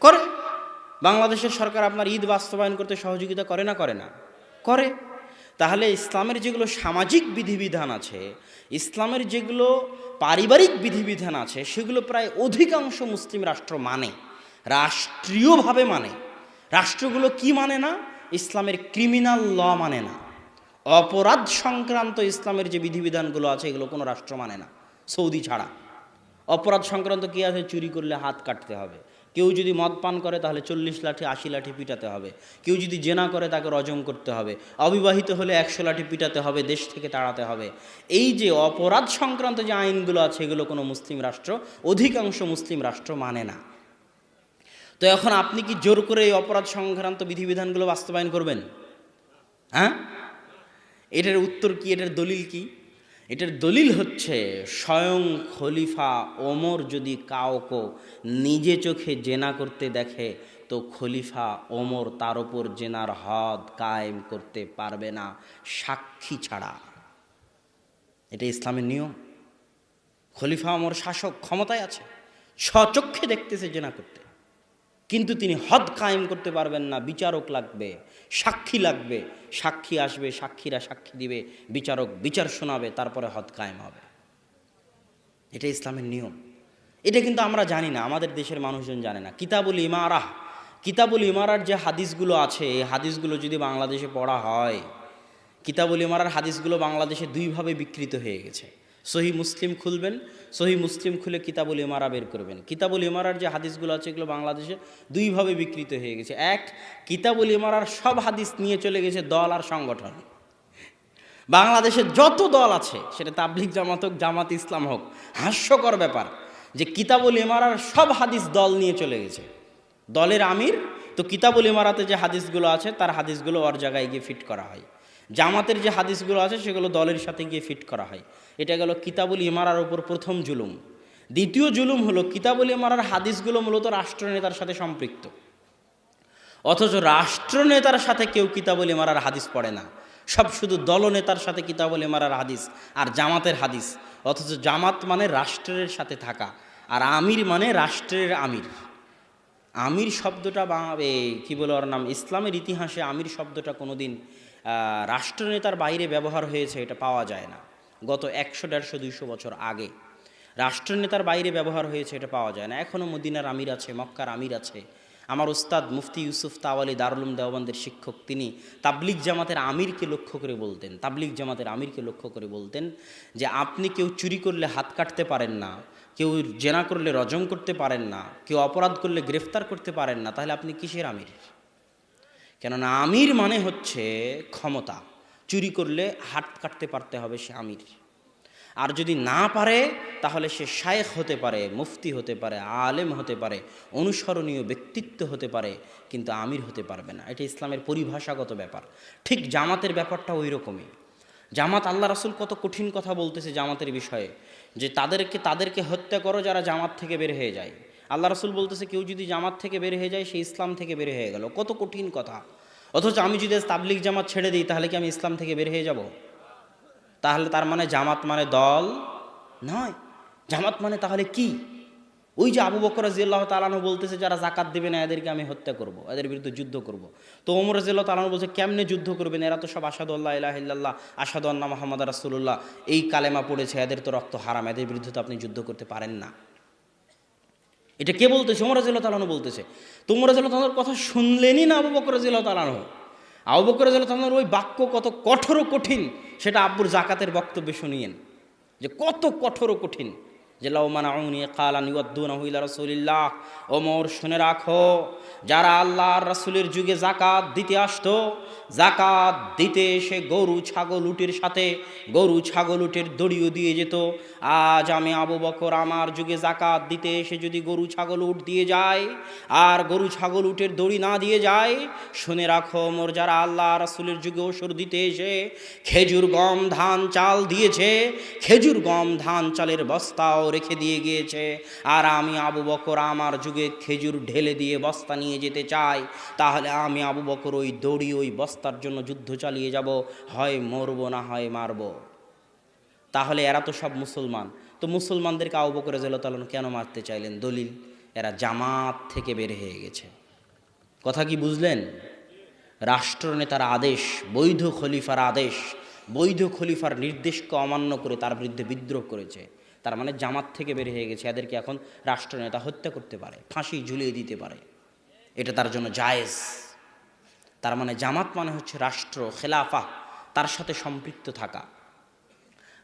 করে। বাংলাদেশের সরকার আপনার ঈদ বাস্তবায়ন করতে সহযোগিতা করে না? করে না? করে। তাহলে ইসলামের যেগুলো সামাজিক বিধিবিধান আছে, ইসলামের যেগুলো পারিবারিক বিধিবিধান আছে, সেগুলো প্রায় অধিকাংশ মুসলিম রাষ্ট্র মানে, রাষ্ট্রীয়ভাবে মানে। রাষ্ট্রগুলো কি মানে না? ইসলামের ক্রিমিনাল ল মানে না। অপরাধ সংক্রান্ত ইসলামের যে বিধিবিধানগুলো আছে এগুলো কোনো রাষ্ট্র মানে না, সৌদি ছাড়া। অপরাধ সংক্রান্ত কী আছে? চুরি করলে হাত কাটতে হবে, কেউ যদি মদ পান করে তাহলে 40 লাঠি 80 লাঠি পিটাতে হবে, কেউ যদি জেনা করে তাকে রজম করতে হবে, অবিবাহিত হলে 100 লাঠি পিটাতে হবে, দেশ থেকে তাড়াতে হবে। এই যে অপরাধ সংক্রান্ত যে আইনগুলো আছে এগুলো কোনো মুসলিম রাষ্ট্র, অধিকাংশ মুসলিম রাষ্ট্র মানে না। তো এখন আপনি কি জোর করে এই অপরাধ সংক্রান্ত বিধিবিধানগুলো বাস্তবায়ন করবেন? হ্যাঁ, এটার উত্তর কি? এটার দলিল কি? এটার দলিল হচ্ছে স্বয়ং খলিফা ওমর যদি কাউকে নিজে চোখে জেনা করতে দেখে, তো খলিফা ওমর তার ওপর জেনার হদ কায়েম করতে পারবে না সাক্ষী ছাড়া। এটা ইসলামের নিয়ম। খলিফা ওমর শাসক, ক্ষমতায় আছে, স্বচক্ষে দেখতেছে জেনা করতে, কিন্তু তিনি হদ কায়েম করতে পারবেন না। বিচারক লাগবে, সাক্ষী লাগবে, সাক্ষী আসবে, সাক্ষীরা সাক্ষী দিবে, বিচারক বিচার শোনাবে, তারপরে হদ কায়েম হবে। এটা ইসলামের নিয়ম। এটা কিন্তু আমরা জানি না, আমাদের দেশের মানুষজন জানে না। কিতাবুল ইমারাহ, কিতাবুল ইমারার যে হাদিসগুলো আছে, এই হাদিসগুলো যদি বাংলাদেশে পড়া হয়, কিতাবুল ইমারার হাদিসগুলো বাংলাদেশে দুইভাবে বিকৃত হয়ে গেছে। সহি মুসলিম খুলবেন, সহি মুসলিম খুলে কিতাবুল ইমারা বের করবেন। কিতাবুল ইমারার যে হাদিসগুলো আছে এগুলো বাংলাদেশে দুইভাবে বিকৃত হয়ে গেছে। এক, কিতাবুল ইমারার সব হাদিস নিয়ে চলে গেছে দল আর সংগঠন। বাংলাদেশে যত দল আছে, সেটা তাবলিগ জামাত হোক, জামাত ইসলাম হোক, হাস্যকর ব্যাপার যে কিতাবুল ইমারার সব হাদিস দল নিয়ে চলে গেছে। দলের আমির তো কিতাবুল ইমারাতে যে হাদিসগুলো আছে তার হাদিসগুলো ওর জায়গায় গিয়ে ফিট করা হয়, জামাতের যে হাদিসগুলো আছে সেগুলো দলের সাথে গিয়ে ফিট করা হয়। এটা গেল কিতাবুল ইমারার উপর প্রথম জুলুম। দ্বিতীয় জুলুম হলো কিতাবুল ইমারার হাদিসগুলো মূলত রাষ্ট্রনেতার সাথে সম্পৃক্ত, অথচ রাষ্ট্রনেতার সাথে কেউ কিতাবুল ইমারার হাদিস পড়ে না, সব শুধু দলনেতার সাথে কিতাবুল ইমারার হাদিস আর জামাতের হাদিস। অথচ জামাত মানে রাষ্ট্রের সাথে থাকা, আর আমির মানে রাষ্ট্রের আমির। আমির শব্দটা কি বলে ওর নাম, ইসলামের ইতিহাসে আমির শব্দটা কোনোদিন রাষ্ট্রনেতার বাইরে ব্যবহার হয়েছে এটা পাওয়া যায় না। গত 100, 150, 200 বছর আগে রাষ্ট্রনেতার বাইরে ব্যবহার হয়েছে এটা পাওয়া যায় না। এখনও মদিনার আমির আছে, মক্কার আমির আছে। আমার উস্তাদ মুফতি ইউসুফ তাওয়ালি দারুল উলুম দেওবন্দের শিক্ষক, তিনি তাবলিগ জামাতের আমিরকে লক্ষ্য করে বলতেন, তাবলিগ জামাতের আমিরকে লক্ষ্য করে বলতেন যে আপনি কেউ চুরি করলে হাত কাটতে পারেন না, কেউ জেনা করলে রজম করতে পারেন না, কেউ অপরাধ করলে গ্রেফতার করতে পারেন না, তাহলে আপনি কিসের আমির? কেননা আমির মানে হচ্ছে ক্ষমতা। চুরি করলে হাত কাটতে পারতে হবে সে আমির, আর যদি না পারে তাহলে সে শায়েখ হতে পারে, মুফতি হতে পারে, আলেম হতে পারে, অনুসরণীয় ব্যক্তিত্ব হতে পারে, কিন্তু আমির হতে পারবে না। এটা ইসলামের পরিভাষাগত ব্যাপার। ঠিক জামাতের ব্যাপারটা ওই রকমই। জামাত, আল্লাহ রাসূল কত কঠিন কথা বলতেছে জামাতের বিষয়ে, যে তাদেরকে হত্যা করো যারা জামাত থেকে বের হয়ে যায়। আল্লাহ রাসূল বলতেছে কেউ যদি জামাত থেকে বের হয়ে যায় সে ইসলাম থেকে বের হয়ে গেল। কত কঠিন কথা। অথচ আমি যদি তাবলিগ জামাত ছেড়ে দিই তাহলে কি আমি ইসলাম থেকে বের হয়ে যাব? তাহলে তার মানে জামাত মানে দল নয়। জামাত মানে তাহলে কি? ওই যে আবু বকর রাদিয়াল্লাহু তাআলা আনহু বলতেছে যারা যাকাত দেবে না এদেরকে আমি হত্যা করব, এদের বিরুদ্ধে যুদ্ধ করব। তো ওমর রাদিয়াল্লাহু তাআলা আনহু বলছে কেমনে যুদ্ধ করবেন? এরা তো সব আশহাদু আল্লা ইলাহা ইল্লাল্লাহ, আশহাদু আন্না মুহাম্মাদুর রাসূলুল্লাহ এই কালেমা পড়েছে, এদের তো রক্ত হারাম, এদের বিরুদ্ধে তো আপনি যুদ্ধ করতে পারেন না। এটা কে বলতেছে? ওমর রাদিয়াল্লাহু তাআলা আনহু বলতেছে। তো ওমর রাদিয়াল্লাহু তাআলার কথা শুনলেনই না আবু বকর রাদিয়াল্লাহু তাআলা আনহু। আবু বকর রাদিয়াল্লাহু তাআলার ওই বাক্য কত কঠোর ও কঠিন সেটা আব্বুর যাকাতের বক্তব্যে শুনিয়েন, যে কত কঠোর ও কঠিন। যে লাউ মানাউনি কালান ইউদ্দুনাহু ইলা রাসূলিল্লাহ, ওমর শুনে রাখো, যারা আল্লাহর রাসূলের যুগে যাকাত দিতে আসতো, যাকাত দিতে এসে গরু ছাগল উটের সাথে গরু ছাগল উটের দড়িও দিয়ে যেত। আজ আমি আবু বকর আমার যুগে যাকাত দিতে এসে যদি গরু ছাগল উট দিয়ে যায় আর গরু ছাগল উটের দড়ি না দিয়ে যায়, শুনে রাখো ওমর যারা আল্লাহ রাসূলের যুগে ওসর দিতে এসে খেজুর গম ধান চাল দিয়েছে, খেজুর গম ধান চালের বস্তাও রেখে দিয়ে গিয়েছে, আর আমি আবু বকর আমার যুগে খেজুর ঢেলে দিয়ে বস্তা নিয়ে যেতে চাই, তাহলে আমি আবু বকর ওই দড়ি ওই বস্তার জন্য যুদ্ধ চালিয়ে যাব, হয় মরবো না হয় মারবো। তাহলে এরা তো সব মুসলমান, তো মুসলমানদেরকে আবু বকর রাদিয়াল্লাহু তাআলা কেন মারতে চাইলেন? দলিল, এরা জামাত থেকে বের হয়ে গেছে। কথা কি বুঝলেন? রাষ্ট্রনেতার আদেশ, বৈধ খলিফার আদেশ, বৈধ খলিফার নির্দেশকে অমান্য করে তার বিরুদ্ধে বিদ্রোহ করেছে, তার মানে জামাত থেকে বের হয়ে গেছে। এদেরকে এখন রাষ্ট্রনেতা হত্যা করতে পারে, ফাঁসি ঝুলিয়ে দিতে পারে, এটা তার জন্য জায়েজ। তার মানে জামাত মানে হচ্ছে রাষ্ট্র, খেলাফা, তার সাথে সম্পৃক্ত থাকা।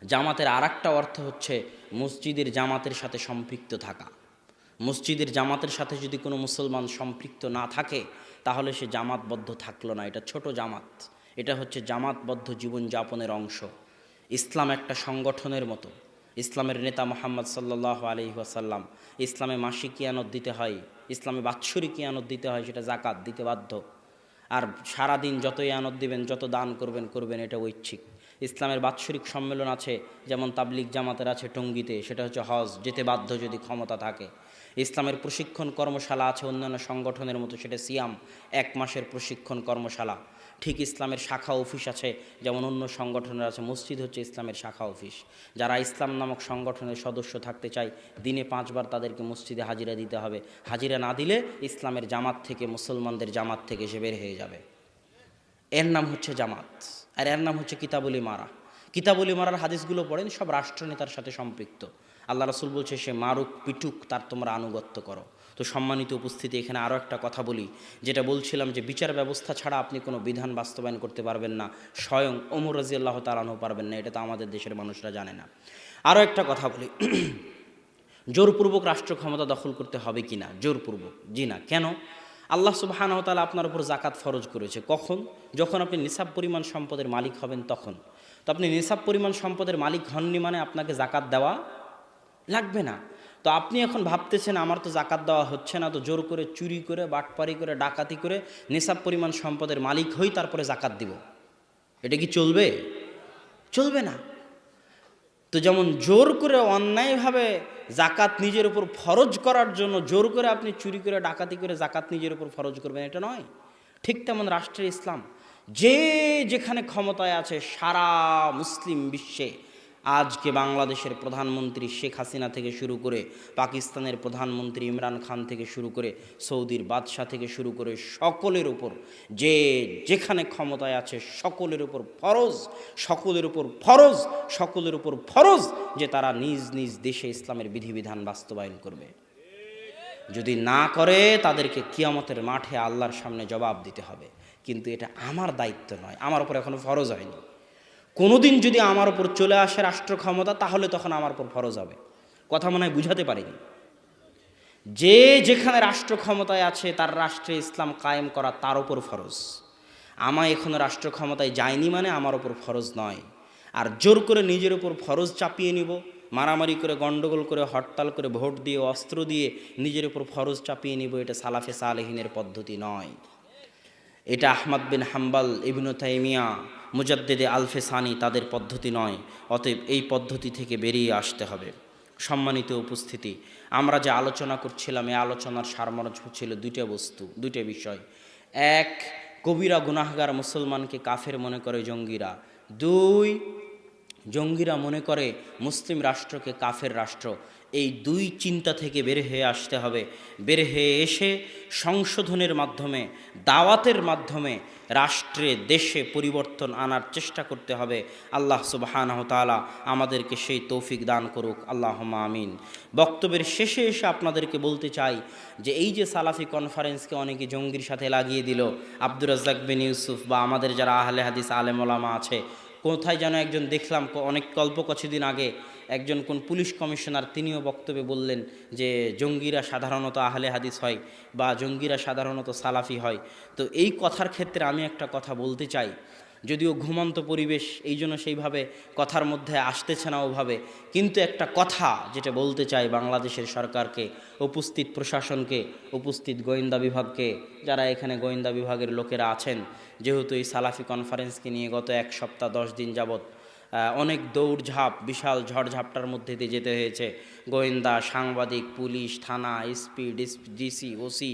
জামাতের আরেকটা অর্থ হচ্ছে মসজিদের জামাতের সাথে সম্পৃক্ত থাকা। মসজিদের জামাতের সাথে যদি কোনো মুসলমান সম্পৃক্ত না থাকে তাহলে সে জামাতবদ্ধ থাকলো না, এটা ছোট জামাত। এটা হচ্ছে জামাতবদ্ধ জীবনযাপনের অংশ। ইসলাম একটা সংগঠনের মতো। ইসলামের নেতা মুহাম্মদ সাল্লাল্লাহু আলাইহি ওয়াসাল্লাম, ইসলামে মাসিক কিয়ানত দিতে হয়, ইসলামে বাৎসরিক কিয়ানত দিতে হয়, সেটা যাকাত দিতে বাধ্য। আর সারাদিন যত ইয়ানত দিবেন, যত দান করবেন, এটা ঐচ্ছিক। ইসলামের বাৎসরিক সম্মেলন আছে, যেমন তাবলিগ জামাতের আছে টঙ্গীতে, সেটা হচ্ছে হজ, যেতে বাধ্য যদি ক্ষমতা থাকে। ইসলামের প্রশিক্ষণ কর্মশালা আছে অন্যান্য সংগঠনের মতো, সেটা সিয়াম 1 মাসের প্রশিক্ষণ কর্মশালা। ঠিক ইসলামের শাখা অফিস আছে, যেমন অন্য সংগঠনের আছে। মসজিদ হচ্ছে ইসলামের শাখা অফিস। যারা ইসলাম নামক সংগঠনের সদস্য থাকতে চায়, দিনে 5 বার তাদেরকে মসজিদে হাজিরা দিতে হবে। হাজিরা না দিলে ইসলামের জামাত থেকে, মুসলমানদের জামাত থেকে সে বের হয়ে যাবে। এর নাম হচ্ছে জামাত, আর এর নাম হচ্ছে কিতাবুল ইমারা। কিতাবুল ইমারার হাদিসগুলো পড়েন, সব রাষ্ট্রনেতার সাথে সম্পৃক্ত। আল্লাহ রাসূল বলছে, সে মারুক পিটুক, তার তোমরা আনুগত্য করো। তো সম্মানিত উপস্থিতি, এখানে আরও একটা কথা বলি, যেটা বলছিলাম যে বিচার ব্যবস্থা ছাড়া আপনি কোনো বিধান বাস্তবায়ন করতে পারবেন না। স্বয়ং ওমর রাদিয়াল্লাহু তাআলা আনহু পারবেন না, এটা তো আমাদের দেশের মানুষরা জানে না। আরও একটা কথা বলি, জোরপূর্বক রাষ্ট্র ক্ষমতা দখল করতে হবে কি না? জোরপূর্বক জি না। কেন? আল্লাহ সুবহানাহু ওয়া তাআলা আপনার উপর জাকাত ফরজ করেছে। কখন? যখন আপনি নিসাব পরিমাণ সম্পদের মালিক হবেন তখন। তো আপনি নিসাব পরিমাণ সম্পদের মালিক হননি মানে আপনাকে জাকাত দেওয়া লাগবে না। তো আপনি এখন ভাবতেছেন আমার তো জাকাত দেওয়া হচ্ছে না, তো জোর করে চুরি করে, বাটপারি করে, ডাকাতি করে নিসাব পরিমাণ সম্পদের মালিক হই, তারপরে জাকাত দিব। এটা কি চলবে? চলবে না। তো যেমন জোর করে অন্যায়ভাবে জাকাত নিজের উপর ফরজ করার জন্য জোর করে আপনি চুরি করে, ডাকাতি করে জাকাত নিজের উপর ফরজ করবেন, এটা নয়। ঠিক তেমন রাষ্ট্রের ইসলাম, যে যেখানে ক্ষমতায় আছে সারা মুসলিম বিশ্বে, আজকে বাংলাদেশের প্রধানমন্ত্রী শেখ হাসিনা থেকে শুরু করে, পাকিস্তানের প্রধানমন্ত্রী ইমরান খান থেকে শুরু করে, সৌদির বাদশাহ থেকে শুরু করে, সকলের উপর যে যেখানে ক্ষমতায় আছে সকলের উপর ফরজ, সকলের উপর ফরজ, সকলের উপর ফরজ যে তারা নিজ নিজ দেশে ইসলামের বিধিবিধান বাস্তবায়ন করবে। যদি না করে তাদেরকে কিয়ামতের মাঠে আল্লাহর সামনে জবাব দিতে হবে। কিন্তু এটা আমার দায়িত্ব নয়, আমার উপর এখনো ফরজ হয়নি। কোনোদিন যদি আমার উপর চলে আসে রাষ্ট্র ক্ষমতা, তাহলে তখন আমার উপর ফরজ হবে। কথা মনে হয় বুঝাতে পারিনি। যে যেখানে রাষ্ট্র ক্ষমতায় আছে তার রাষ্ট্রে ইসলাম কায়েম করা তার উপর ফরজ। আমার এখনো রাষ্ট্র ক্ষমতায় যায়নি মানে আমার উপর ফরজ নয়। আর জোর করে নিজের উপর ফরজ চাপিয়ে নিব, মারামারি করে, গণ্ডগোল করে, হরতাল করে, ভোট দিয়ে, অস্ত্র দিয়ে নিজের উপর ফরজ চাপিয়ে নিব, এটা সালাফে সালেহিনের পদ্ধতি নয়। এটা আহমদ বিন হাম্বল, ইবনু তাইমিয়া, মুজাদ্দিদে আলফে সানি তাদের পদ্ধতি নয়। অতএব এই পদ্ধতি থেকে বেরিয়ে আসতে হবে। সম্মানিত উপস্থিতি, আমরা যে আলোচনা করছিলাম, এই আলোচনার সারমর্ম ছিল দুইটা বিষয়। এক, কবিরা গুনাহগার মুসলমানকে কাফের মনে করে জঙ্গিরা। 2, জঙ্গিরা মনে করে মুসলিম রাষ্ট্রকে কাফের রাষ্ট্র। এই 2 চিন্তা থেকে বের হয়ে আসতে হবে। বের হয়ে এসে সংশোধনের মাধ্যমে, দাওয়াতের মাধ্যমে রাষ্ট্রে, দেশে পরিবর্তন আনার চেষ্টা করতে হবে। আল্লাহ সুবহানাহু ওয়া তাআলা আমাদেরকে সেই তৌফিক দান করুক, আল্লাহুম্মা আমিন। বক্তব্যের শেষে এসে আপনাদেরকে বলতে চাই যে এই যে সালাফি কনফারেন্সকে অনেকে জঙ্গির সাথে লাগিয়ে দিল, আব্দুর রাজ্জাক বিন ইউসুফ বা আমাদের যারা আহলে হাদিস আলেম ওলামা আছে, কোথায় যেন একজন দেখলাম অনেক কিছুদিন আগে একজন কোন পুলিশ কমিশনার, তিনিও বক্তব্যে বললেন যে জঙ্গিরা সাধারণত আহলে হাদিস হয় বা জঙ্গিরা সাধারণত সালাফি হয়। তো এই কথার ক্ষেত্রে আমি একটা কথা বলতে চাই, যদিও ঘুমন্ত পরিবেশ, এই জন্য সেইভাবে কথার মধ্যে আসতেছে না ওভাবে, কিন্তু একটা কথা যেটা বলতে চাই বাংলাদেশের সরকারকে, উপস্থিত প্রশাসনকে, উপস্থিত গোয়েন্দা বিভাগকে, যারা এখানে গোয়েন্দা বিভাগের লোকেরা আছেন, যেহেতু এই সালাফি কনফারেন্সকে নিয়ে গত 1 সপ্তাহ 10 দিন যাবৎ অনেক দৌড়ঝাঁপ, বিশাল ঝড়ঝাপটার মধ্যে দিয়ে যেতে হয়েছে। গোয়েন্দা, সাংবাদিক, পুলিশ, থানা, এসপি, ডিসি, ওসি,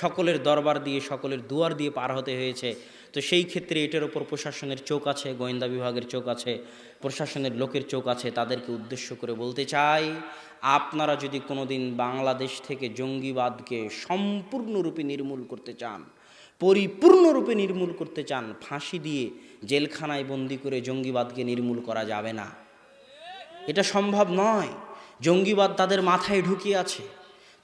সকলের দরবার দিয়ে, সকলের দুয়ার দিয়ে পার হতে হয়েছে। তো সেই ক্ষেত্রে এটার ওপর প্রশাসনের চোখ আছে, গোয়েন্দা বিভাগের চোখ আছে, প্রশাসনের লোকের চোখ আছে। তাদেরকে উদ্দেশ্য করে বলতে চাই, আপনারা যদি কোনোদিন বাংলাদেশ থেকে জঙ্গিবাদকে সম্পূর্ণরূপে নির্মূল করতে চান, পরিপূর্ণরূপে নির্মূল করতে চান, ফাঁসি দিয়ে জেলখানায় বন্দি করে জঙ্গিবাদকে নির্মূল করা যাবে না। এটা সম্ভব নয়। জঙ্গিবাদ তাদের মাথায় ঢুকিয়ে আছে,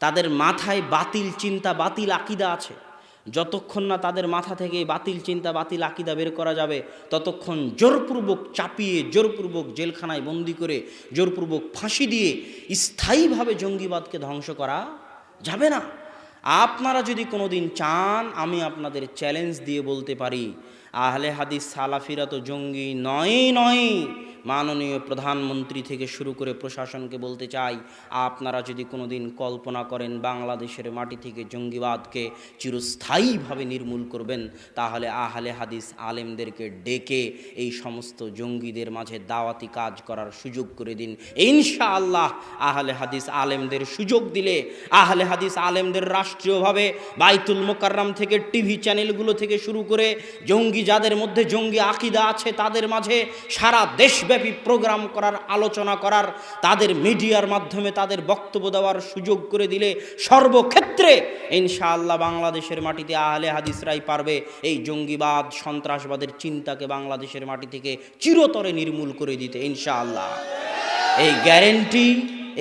তাদের মাথায় বাতিল চিন্তা, বাতিল আকিদা আছে। যতক্ষণ না তাদের মাথা থেকে বাতিল চিন্তা, বাতিল আকিদা বের করা যাবে, ততক্ষণ জোরপূর্বক চাপিয়ে, জোরপূর্বক জেলখানায় বন্দি করে, জোরপূর্বক ফাঁসি দিয়ে স্থায়ীভাবে জঙ্গিবাদকে ধ্বংস করা যাবে না। আপনারা যদি কোনোদিন চান, আমি আপনাদের চ্যালেঞ্জ দিয়ে বলতে পারি, আহলে হাদিস সালাফিরা তো জঙ্গি নয়, মাননীয় প্রধানমন্ত্রী থেকে শুরু করে প্রশাসনকে বলতে চাই, আপনারা যদি কোনো দিন কল্পনা করেন বাংলাদেশের মাটি থেকে জঙ্গিবাদকে চিরস্থায়ীভাবে নির্মূল করবেন, তাহলে আহলে হাদিস আলেমদেরকে ডেকে এই সমস্ত জঙ্গিদের মাঝে দাওয়াতি কাজ করার সুযোগ করে দিন। ইনশাআল্লাহ আহলে হাদিস আলেমদের সুযোগ দিলে, আহলে হাদিস আলেমদের রাষ্ট্রীয়ভাবে বাইতুল মোকাররম থেকে টিভি চ্যানেলগুলো থেকে শুরু করে জঙ্গি যাদের মধ্যে জঙ্গি আকীদা আছে তাদের মাঝে সারা দেশব্যাপী প্রোগ্রাম করার, আলোচনা করার, তাদের মিডিয়ার মাধ্যমে তাদের বক্তব্য দেওয়ার সুযোগ করে দিলে সর্বক্ষেত্রে ইনশাআল্লাহ বাংলাদেশের মাটিতে আহলে হাদিসরাই পারবে এই জঙ্গিবাদ সন্ত্রাসবাদের চিন্তাকে বাংলাদেশের মাটি থেকে চিরতরে নির্মূল করে দিতে ইনশাআল্লাহ। এই গ্যারেন্টি,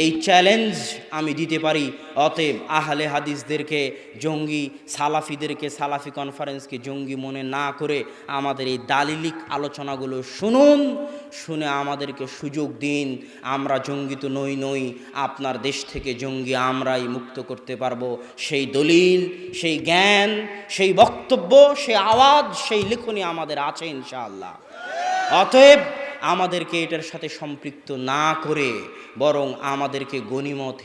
এই চ্যালেঞ্জ আমি দিতে পারি। অতএব আহলে হাদিসদেরকে জঙ্গি, সালাফিদেরকে, সালাফি কনফারেন্সকে জঙ্গি মনে না করে আমাদের এই দালিলিক আলোচনাগুলো শুনুন, শুনে আমাদেরকে সুযোগ দিন। আমরা জঙ্গি তো নই, আপনার দেশ থেকে জঙ্গি আমরাই মুক্ত করতে পারবো। সেই দলিল, সেই জ্ঞান, সেই বক্তব্য, সেই আওয়াজ, সেই লেখনী আমাদের আছে ইনশাআল্লাহ। অতএব আমাদেরকে এটার সাথে সম্পৃক্ত না করে বরং আমাদেরকে গনিমত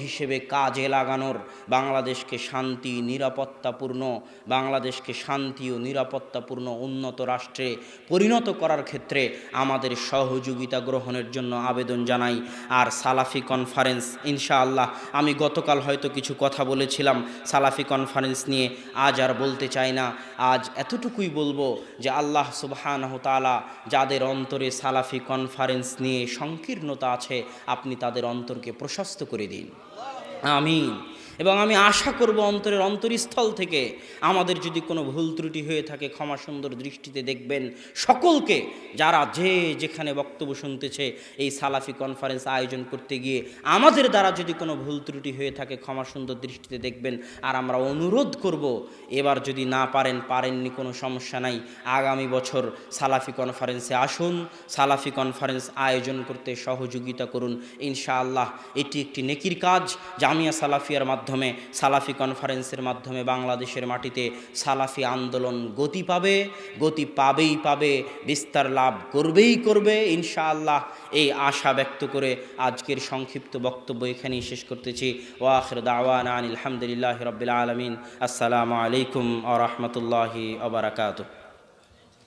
হিসেবে কাজে লাগানোর, বাংলাদেশকে শান্তি ও নিরাপত্তাপূর্ণ উন্নত রাষ্ট্রে পরিণত করার ক্ষেত্রে আমাদের সহযোগিতা গ্রহণের জন্য আবেদন জানাই। আর সালাফি কনফারেন্স ইনশাআল্লাহ, আমি গতকাল হয়তো কিছু কথা বলেছিলাম সালাফি কনফারেন্স নিয়ে, আজ আর বলতে চাই না। আজ এতটুকুই বলবো যে আল্লাহ সুবহানাহু ওয়া তাআলা যাদের অন্তরে সালাফি কনফারেন্স নিয়ে সংকীর্ণতা আছে, আপনি তাদের অন্তরকে প্রশস্ত করে দিন, আমিন। এবং আমি আশা করব অন্তরের অন্তরস্থল থেকে আমাদের যদি কোনো ভুল ত্রুটি হয়ে থাকে ক্ষমা সুন্দর দৃষ্টিতে দেখবেন। সকলকে, যারা যেখানে বক্তব্য শুনতেছে এই সালাফি কনফারেন্স আয়োজন করতে গিয়ে আমাদের দ্বারা যদি কোনো ভুল ত্রুটি হয়ে থাকে ক্ষমা সুন্দর দৃষ্টিতে দেখবেন। আর আমরা অনুরোধ করব, এবার যদি না পারেননি কোনো সমস্যা নাই, আগামী বছর সালাফি কনফারেন্সে আসুন, সালাফি কনফারেন্স আয়োজন করতে সহযোগিতা করুন ইনশাআল্লাহ। এটি একটি নেকির কাজ। জামিয়া সালাফিয়ার মাধ্যমে, সালাফি কনফারেন্সের মাধ্যমে বাংলাদেশের মাটিতে সালাফি আন্দোলন গতি পাবে, বিস্তার লাভ করবে ইনশাআল্লাহ। এই আশা ব্যক্ত করে আজকের সংক্ষিপ্ত বক্তব্য এখানেই শেষ করতেছি। ওয়া আখির দাওয়ানা আলহামদুলিল্লাহি রাব্বিল আলামিন। আসসালামু আলাইকুম ওয়া রাহমাতুল্লাহি ওয়া বারাকাতুহু।